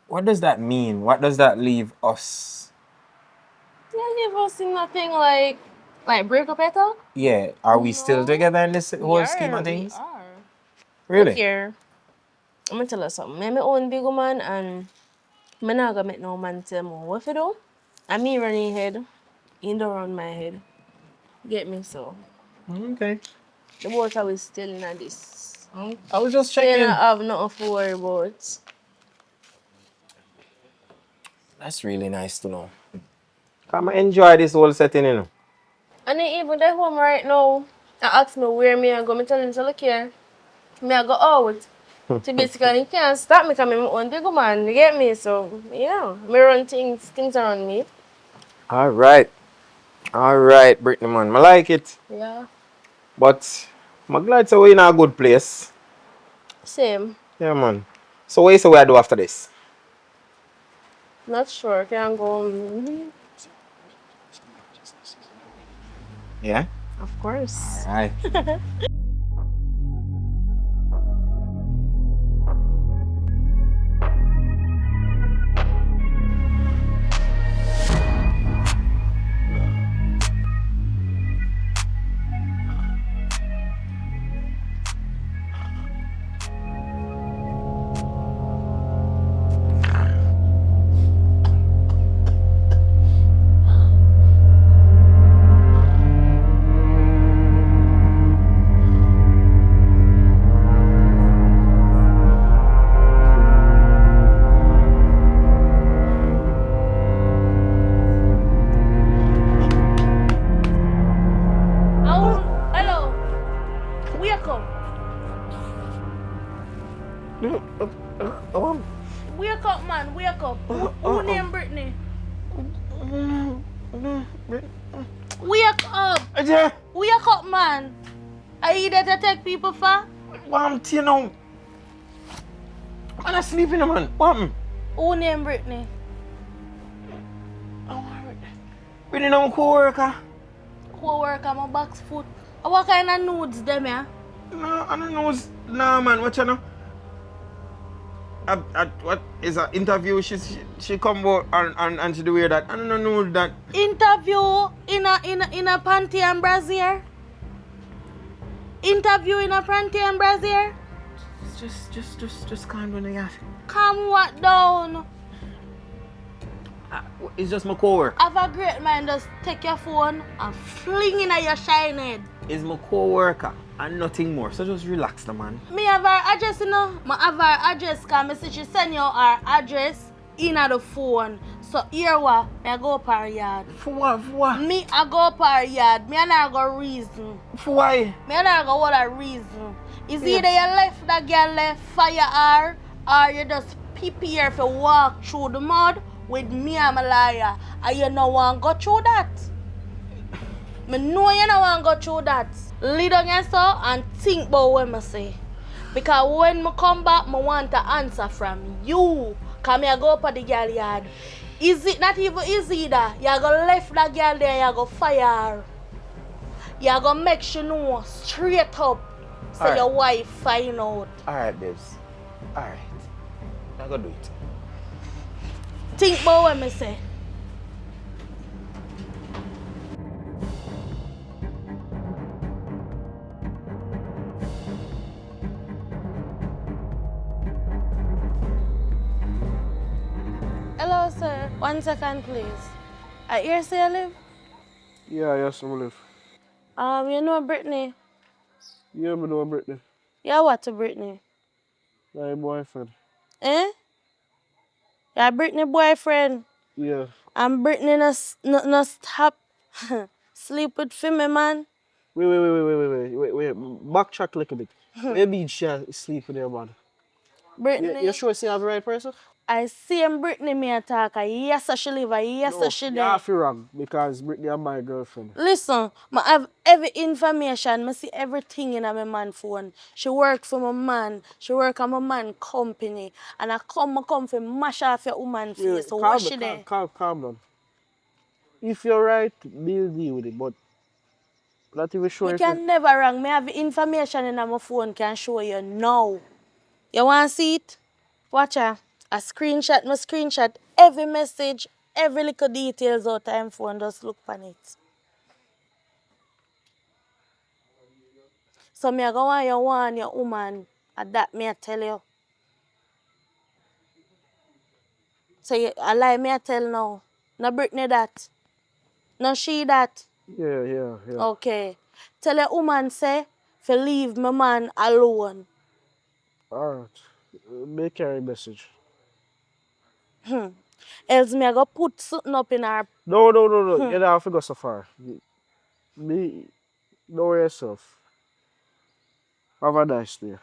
what does that mean? What does that leave us? Yeah, give us nothing like break up at all? Yeah, are we still No. together in this whole scheme of We things? are. Really? Look here. I'm gonna tell you something. I'm my own big woman and I'm not gonna make no man tell me what to do. And me running head, he don't run my head. Get me so. Okay. The both of us still in this. I was just Still checking. not have nothing to worry about. That's really nice to know. Come enjoy this whole setting, you know. And then even at home right now, I ask me where me I go. Me tell him, so look here, me I go out. So basically, you can't stop me because I'm my own big woman. You get me? So, yeah, me run things around me. All right, Brittany man, I like it. Yeah, But I'm glad so we're in a good place. same. Yeah, man. So what you say we do after this? Not sure. Can go. Yeah. Of course. All right. Wake up, man, wake up. Who named Brittany? Wake up! Wake up, man. Are you there to take people for? What you know? I'm sleeping, man. What? Who named Brittany? Brittany, no co-worker. Co-worker, my box foot. What kind of nudes them, yeah? No, I don't know. Nah, man. What you know? What is an interview? She come out and she do wear that. I don't know that. Interview in a panty and brassiere. Interview in a panty and brassiere. Just calm down, yeah. Calm what down? It's just my co-worker. Have a great mind, just take your phone and fling in at your shine head. It's my co-worker and nothing more. So just relax, the man. Me have her address, you know. I have her address because I see she send you her address in at the phone. So here what? I go up her yard. For what? For what? Me I go up her yard. Me and I go reason. For why? Me and I go what a reason. Is either you left that girl left fire her or you just prepare to walk through the mud with me and my liar. And you no want to go through that. Me know you no want to go through that. Lay down yourself and think about what I say. Because when I come back, I want to answer from you. Because I go up at the girl yard. Is it not even easy that you go left that girl there, you go fire her. You go make sure know straight up so Alright. your wife find out. Alright, babes. Alright. I'm gonna do it. Think about what I say. Hello, sir. 1 second, please. Here, say you live? Yeah, yes, I'm live. You know Brittany? Yeah, I know Brittany. Yeah, what to Brittany? My boyfriend. Eh? Yeah, Brittany boyfriend. Yeah. And Brittany no stop sleep with me, man. Wait. Backtrack a little bit. Maybe she sleep with your man. Brittany. You sure she have the right person? I see him Brittany me attack. Yes, she live. Yes, she you there. have to wrong because Brittany is my girlfriend. Listen, I have every information. I see everything in my man phone. She work for my man. She work at my man company. And I come for mash off your woman face. So what she there? Calm down. If you're right, deal with it. But not even sure You if can never wrong. Me have information in my phone can show you now. You want to see it? Watch her. I screenshot every message, every little details out of my phone. Just look on it. So me I go want you want your woman. And that me I tell you. So you, I lie me I tell now. No Brittany that. No she that. Yeah. Okay. Tell your woman say to leave my man alone. Alright. Make carry message. Else me I go put something up in her. No. You don't have to go so far. Don't worry yourself. Have a nice day.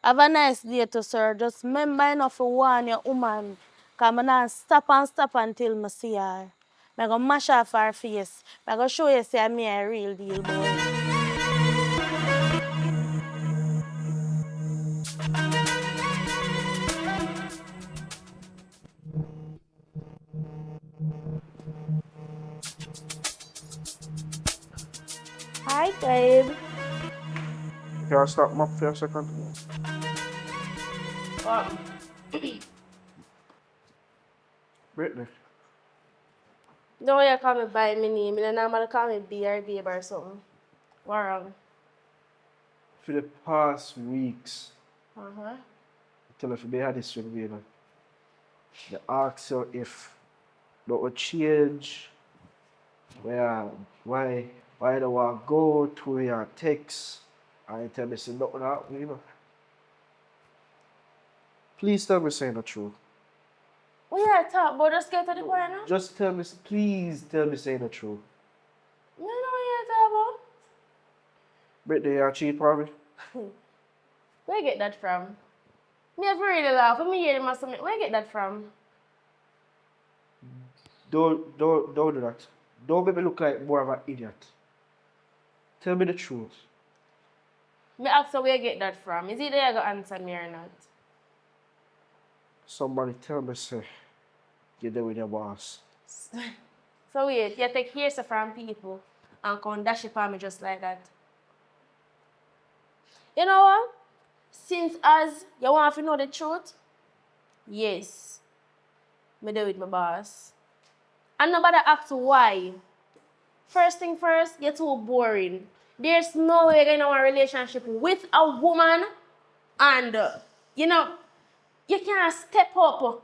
Have a nice day to sir. Just remember enough to warn your woman. Because I not stop until I see her. I go mash off her face. I go show you say I'm a real deal boy. Hi, babe. Can I stop map for a second? Brittany. Don't you call me by my name. You normally call me B or babe or something. What wrong? For the past weeks, Uh-huh. till if they had this with me, they ask you if that would change, why do I go to your text and you tell me say nothing happened. Please tell me say the truth. What you talk about? Just get to the point now. Just tell me, please tell me say the truth. You know what you talk Brittany, you cheat probably? about? Where you get that from? Me have really laugh. When me hear them or something, where you get that from? Don't do that. Don't make me look like more of an idiot. Tell me the truth. Me ask her where you get that from. Is it there you go answer me or not? Somebody tell me, say, you're there with your boss. So wait, you take hearsay from people and come dash it for me just like that. You know what? Since as you want to know the truth, yes, me do with my boss. And nobody asks why. First thing first, you're too boring. There's no way you're going to have a relationship with a woman and, you know, you can't step up.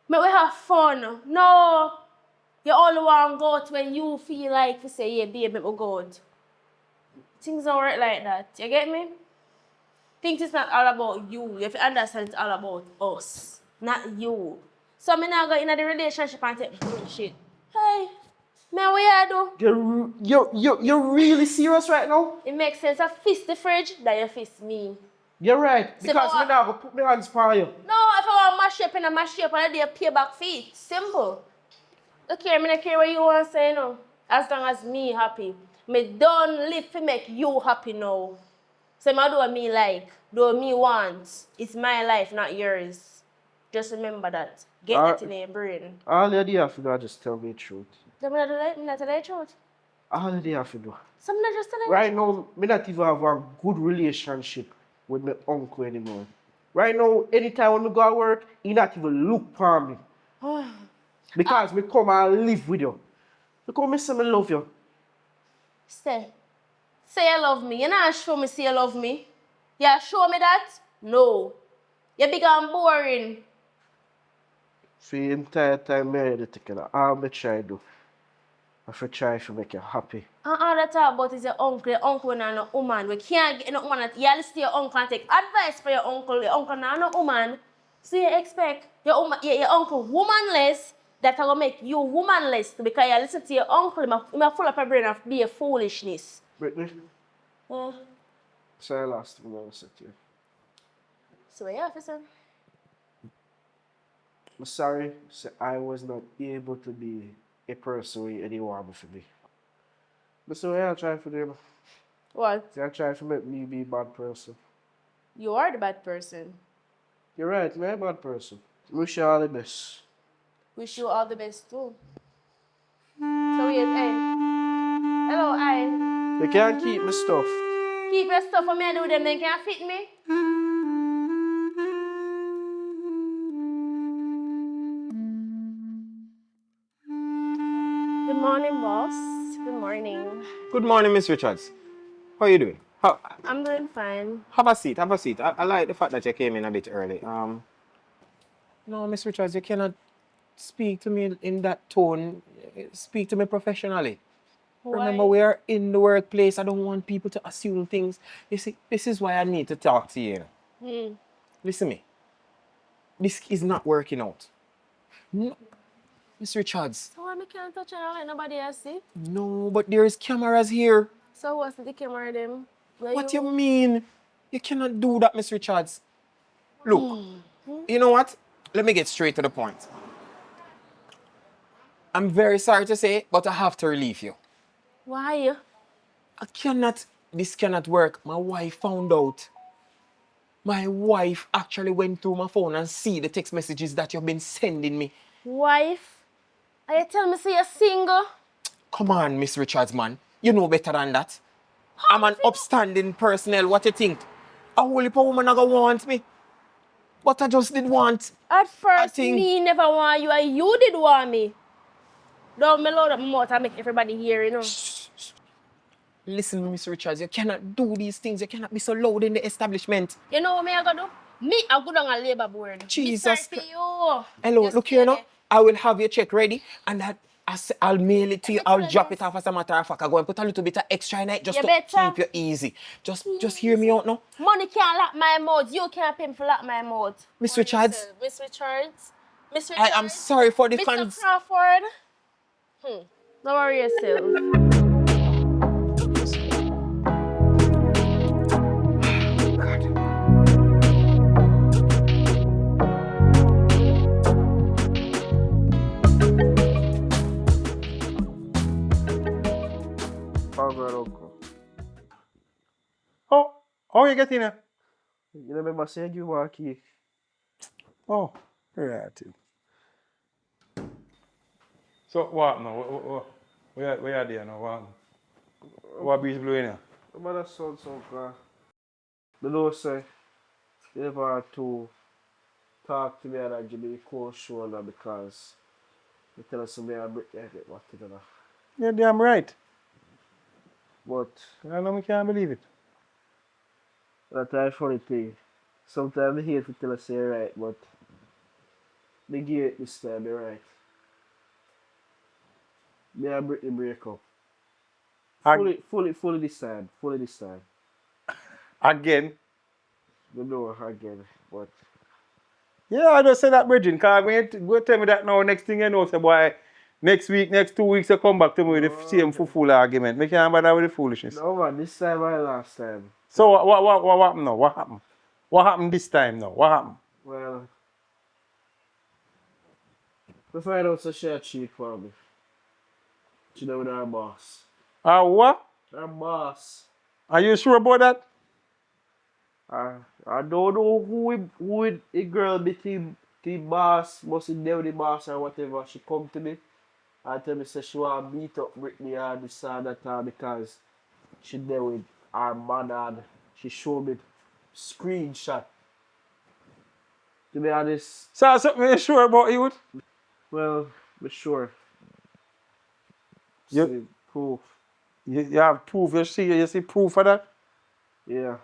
Make we have fun. No. You only want to go out when you feel like to say, yeah, babe, let me go out. Things don't work like that. You get me? Things is not all about you. You have to understand it's all about us, not you. So I'm not going into the relationship and take bullshit. Hey, man, what you do? You're really serious right now? It makes sense. I fist the fridge, then you fist me. You're right. So Because me now go put my hands for you. No, if I want mash up and I mash up and I pay back feet. Simple. Look here, I don't care what you want to say now. As long as me happy. Me don't live to make you happy now. So I do what me like. Do what me want. It's my life, not yours. Just remember that. Get that in your brain. All you have to do is just tell me the truth. I'm not telling the truth. All you have to do. So I'm not just telling Right now, me not even have a good relationship with my uncle anymore. Right now, anytime when I go to work, he not even look for me. Because me come and live with you. Because me say me love you. Say you love me. You not show me say you love me. You show me that? No. You're big and boring. For the entire time I had to take it, all I try to do, I try to make you happy. All that talk about is your uncle. Your uncle not no woman. We can't get no woman. You listen to your uncle and take advice for your uncle. Your uncle not no woman. So you expect your uncle womanless, that will make you womanless because you listen to your uncle. He full up a brain of be a foolishness. Brittany, say last thing I want to say to you. So what you have to say? I'm sorry, say I was not able to be a person where you want me to be. But so I try for them. What? I try to make me be a bad person. You are the bad person. You're right, I'm a bad person. Wish you all the best. Wish you all the best too. So wait, hey. Hello, I. You can't keep my stuff. Keep your stuff for me and do them, then can't fit me. Good morning, boss. Good morning. Good morning, Miss Richards. How are you doing? I'm doing fine. Have a seat, have a seat. I like the fact that you came in a bit early. No, Miss Richards, you cannot speak to me in that tone. Speak to me professionally. Why? Remember, we are in the workplace. I don't want people to assume things. You see, this is why I need to talk to you. Listen to me. This is not working out. No, Miss Richards. So why me can't touch and let nobody else see? No, but there's cameras here. So what's the camera them? What you mean? You cannot do that, Miss Richards. Look, you know what? Let me get straight to the point. I'm very sorry to say, but I have to relieve you. Why? This cannot work. My wife found out. My wife actually went through my phone and see the text messages that you've been sending me. Wife? Are you telling me say you're single? Come on, Miss Richards, man. You know better than that. I'm an upstanding personnel. What you think? A whole heap of woman not gonna want me. But I just did want. At first, me never want you and you did want me. Don't me load up my mouth and make everybody hear, you know. Listen, Miss Richards, you cannot do these things. You cannot be so loud in the establishment. You know what me I gonna do? Me, I go down a labor board. Jesus For you. Hello, Just look here now. there. I will have your check ready and I'll mail it to you. I'll drop it off as a matter of fact. I'll go and put a little bit of extra in it just You to better. keep you easy. Just hear me out now. Money can't lock my mouth. You can't pay me for lock my mouth. Miss Richards. Miss Richards. Miss Richards. I am sorry for the Mr. fans. Crawford. Don't worry yourself. How you get in here? You remember saying you want key? Oh, right. So what now? Where are they now? What breeze blowing here? I'm gonna sound so car. The know say you never had to talk to me and I give me a cold shoulder because you tell us me and Britney I get back together. You're damn right. But I know I can't believe it. that's a funny thing. Sometimes I hate to tell us you're right, but the gate this time you're right. Me and Britney break up. Ag- Fully this time. Fully this time. Again. You know again. But Yeah, I just say that, Bridget. Because when you go tell me that now, next thing you know, say, boy, next week, next 2 weeks, you come back to me with the same full argument. Me can't bother with the foolishness. no man, this time and last time. So what happened now? What happened? What happened this time now? What happened? Well, we find out so she a cheat for me. She know with her boss. What? Her boss. Are you sure about that? I don't know who the girl be the boss, must be there with the boss or whatever. She come to me and tell me say she want to beat up Britney and this and that because she there with her mother and she showed me screenshot. To be honest, So that's something you're sure about, you? well, be sure. You- See proof. You have proof, you see proof of that? Yeah.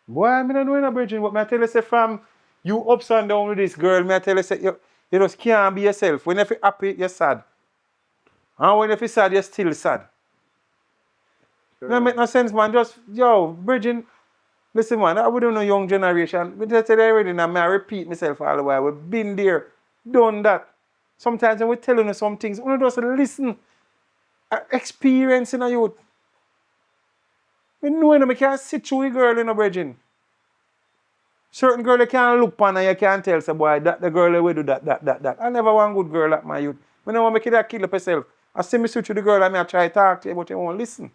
Boy, I don't know, Bridget, but I tell you, say, from you ups and down with this girl, I tell you, say, you just can't be yourself. When you're happy, you're sad. And when you're sad, you're still sad. That make no sense, man. Just, yo, Bridget, listen, man, I wouldn't know young generation. But I tell you already, now, I repeat myself all the while. We've been there, done that. Sometimes when we're telling you some things, we just listen. Experience in a youth. We know you can't sit through a girl in a Bridget. Certain girl you can't look upon and you can't tell, say, boy, that the girl will do that. I never want good girl at my youth. I don't want to make it kill up yourself. I see me switch with the girl and I try to talk to you, but you won't listen.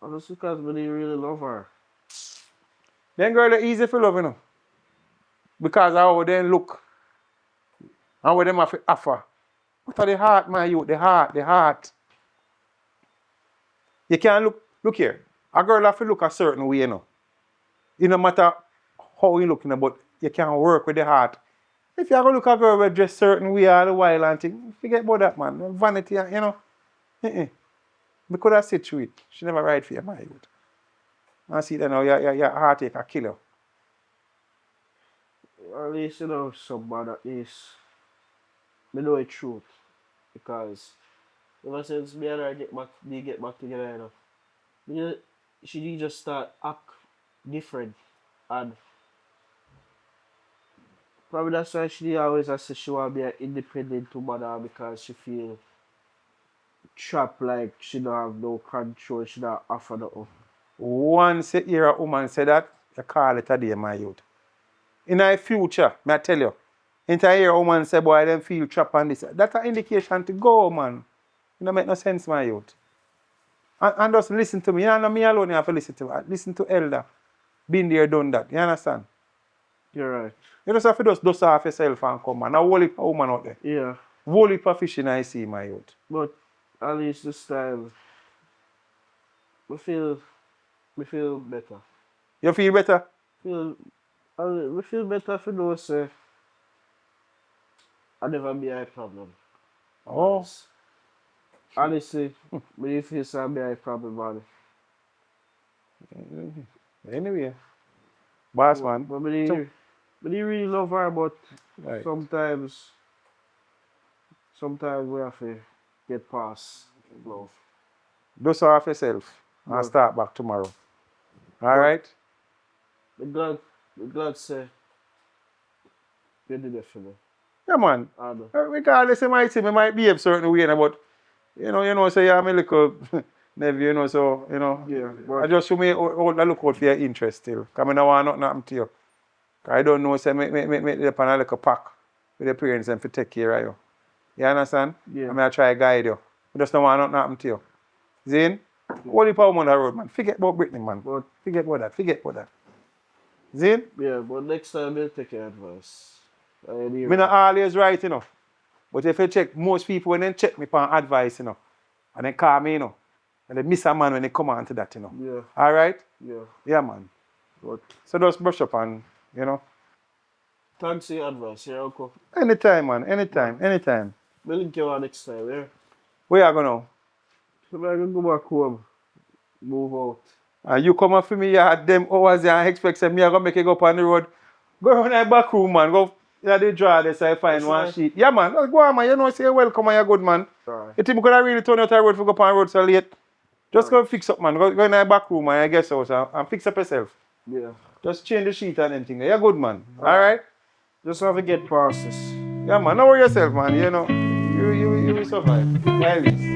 And that's because I really love her. Then girl are easy for love, you know. Because of how they look. And what them have to offer. What are the heart, my youth? The heart. You can't look here. A girl have to look a certain way, you know. It no matter how you look, you know, but you can't work with the heart. If you go look at a girl with dress certain way all the while and thing, forget about that, man. Vanity, you know. Because I sit through it. She never ride for you, my youth. I see that now, your heartache a killer. At least you know somebody at least me know the truth. Because ever since me and her get back together, you know, she just start act different. And probably that's why she always has to she want to be an independent woman because she feel trapped like she don't have no control, she don't offer nothing. Once you hear a woman say that, you call it a day, my youth. In the future, may I tell you, until you hear a woman say, boy, I don't feel trapped on this, that's an indication to go, man. It don't make no sense, my youth. And just listen to me. You know, me alone you have to listen to. Listen to elder. Been there, done that. You understand? You're right. You just have to just dust off yourself and come, man. Now, whole heap of woman out there. Yeah. Whole heap of fish in I see, my youth. But at least this time we feel better. You feel better? We feel better if you know say I never be a problem. Oh. Honestly, me if you say I be a problem, man. Anyway. Boss, man. But me really love her, but Right. sometimes we have to get past love. Dust off yourself and But start back tomorrow. All right? the glad say you did it for me. Yeah, man. And Regardless, you might say, me might be a certain way, but, say, yeah, I'm a little nephew, so, yeah, I but just show me I look out for your interest still. Because I don't want nothing happen to you. 'Cause I don't know, say, make the upon a little pack with the parents and to take care of you. You understand? yeah. I try to guide you. I just don't want nothing happen to you. Zane? What if I'm on the road, man? Forget about Brittany, man. But Forget about that. Forget about that. See? yeah, but next time they'll take your advice. I ain't hear Me not that. always right, you know. But if you check, most people when they check me for advice, you know, and they call me, you know, and they miss a man when they come on to that, you know. Yeah, All right? yeah. Yeah, man. But So just brush up and, you know. thanks for your advice, yeah, Uncle. Anytime, man. Anytime. We'll link you on next time, yeah? Where you going now? So I'm gonna go back home, move out. And you come up for me, you had them hours and expect say me I gonna make you go up on the road. Go around the back room, man. Go the drawer there so I find Yes, one sir. sheet. Yeah, man. Go on, man. You know, say you're welcome and you're good, man. Alright. You think we could have really turn out the road for go up on the road so late? Just go fix up, man. Go in the back room and guest house and fix up yourself. Yeah. Just change the sheet and anything. You're good, man. Alright? Just have to get past this. Yeah, man. Don't worry yourself, man. You know. You will survive. At least.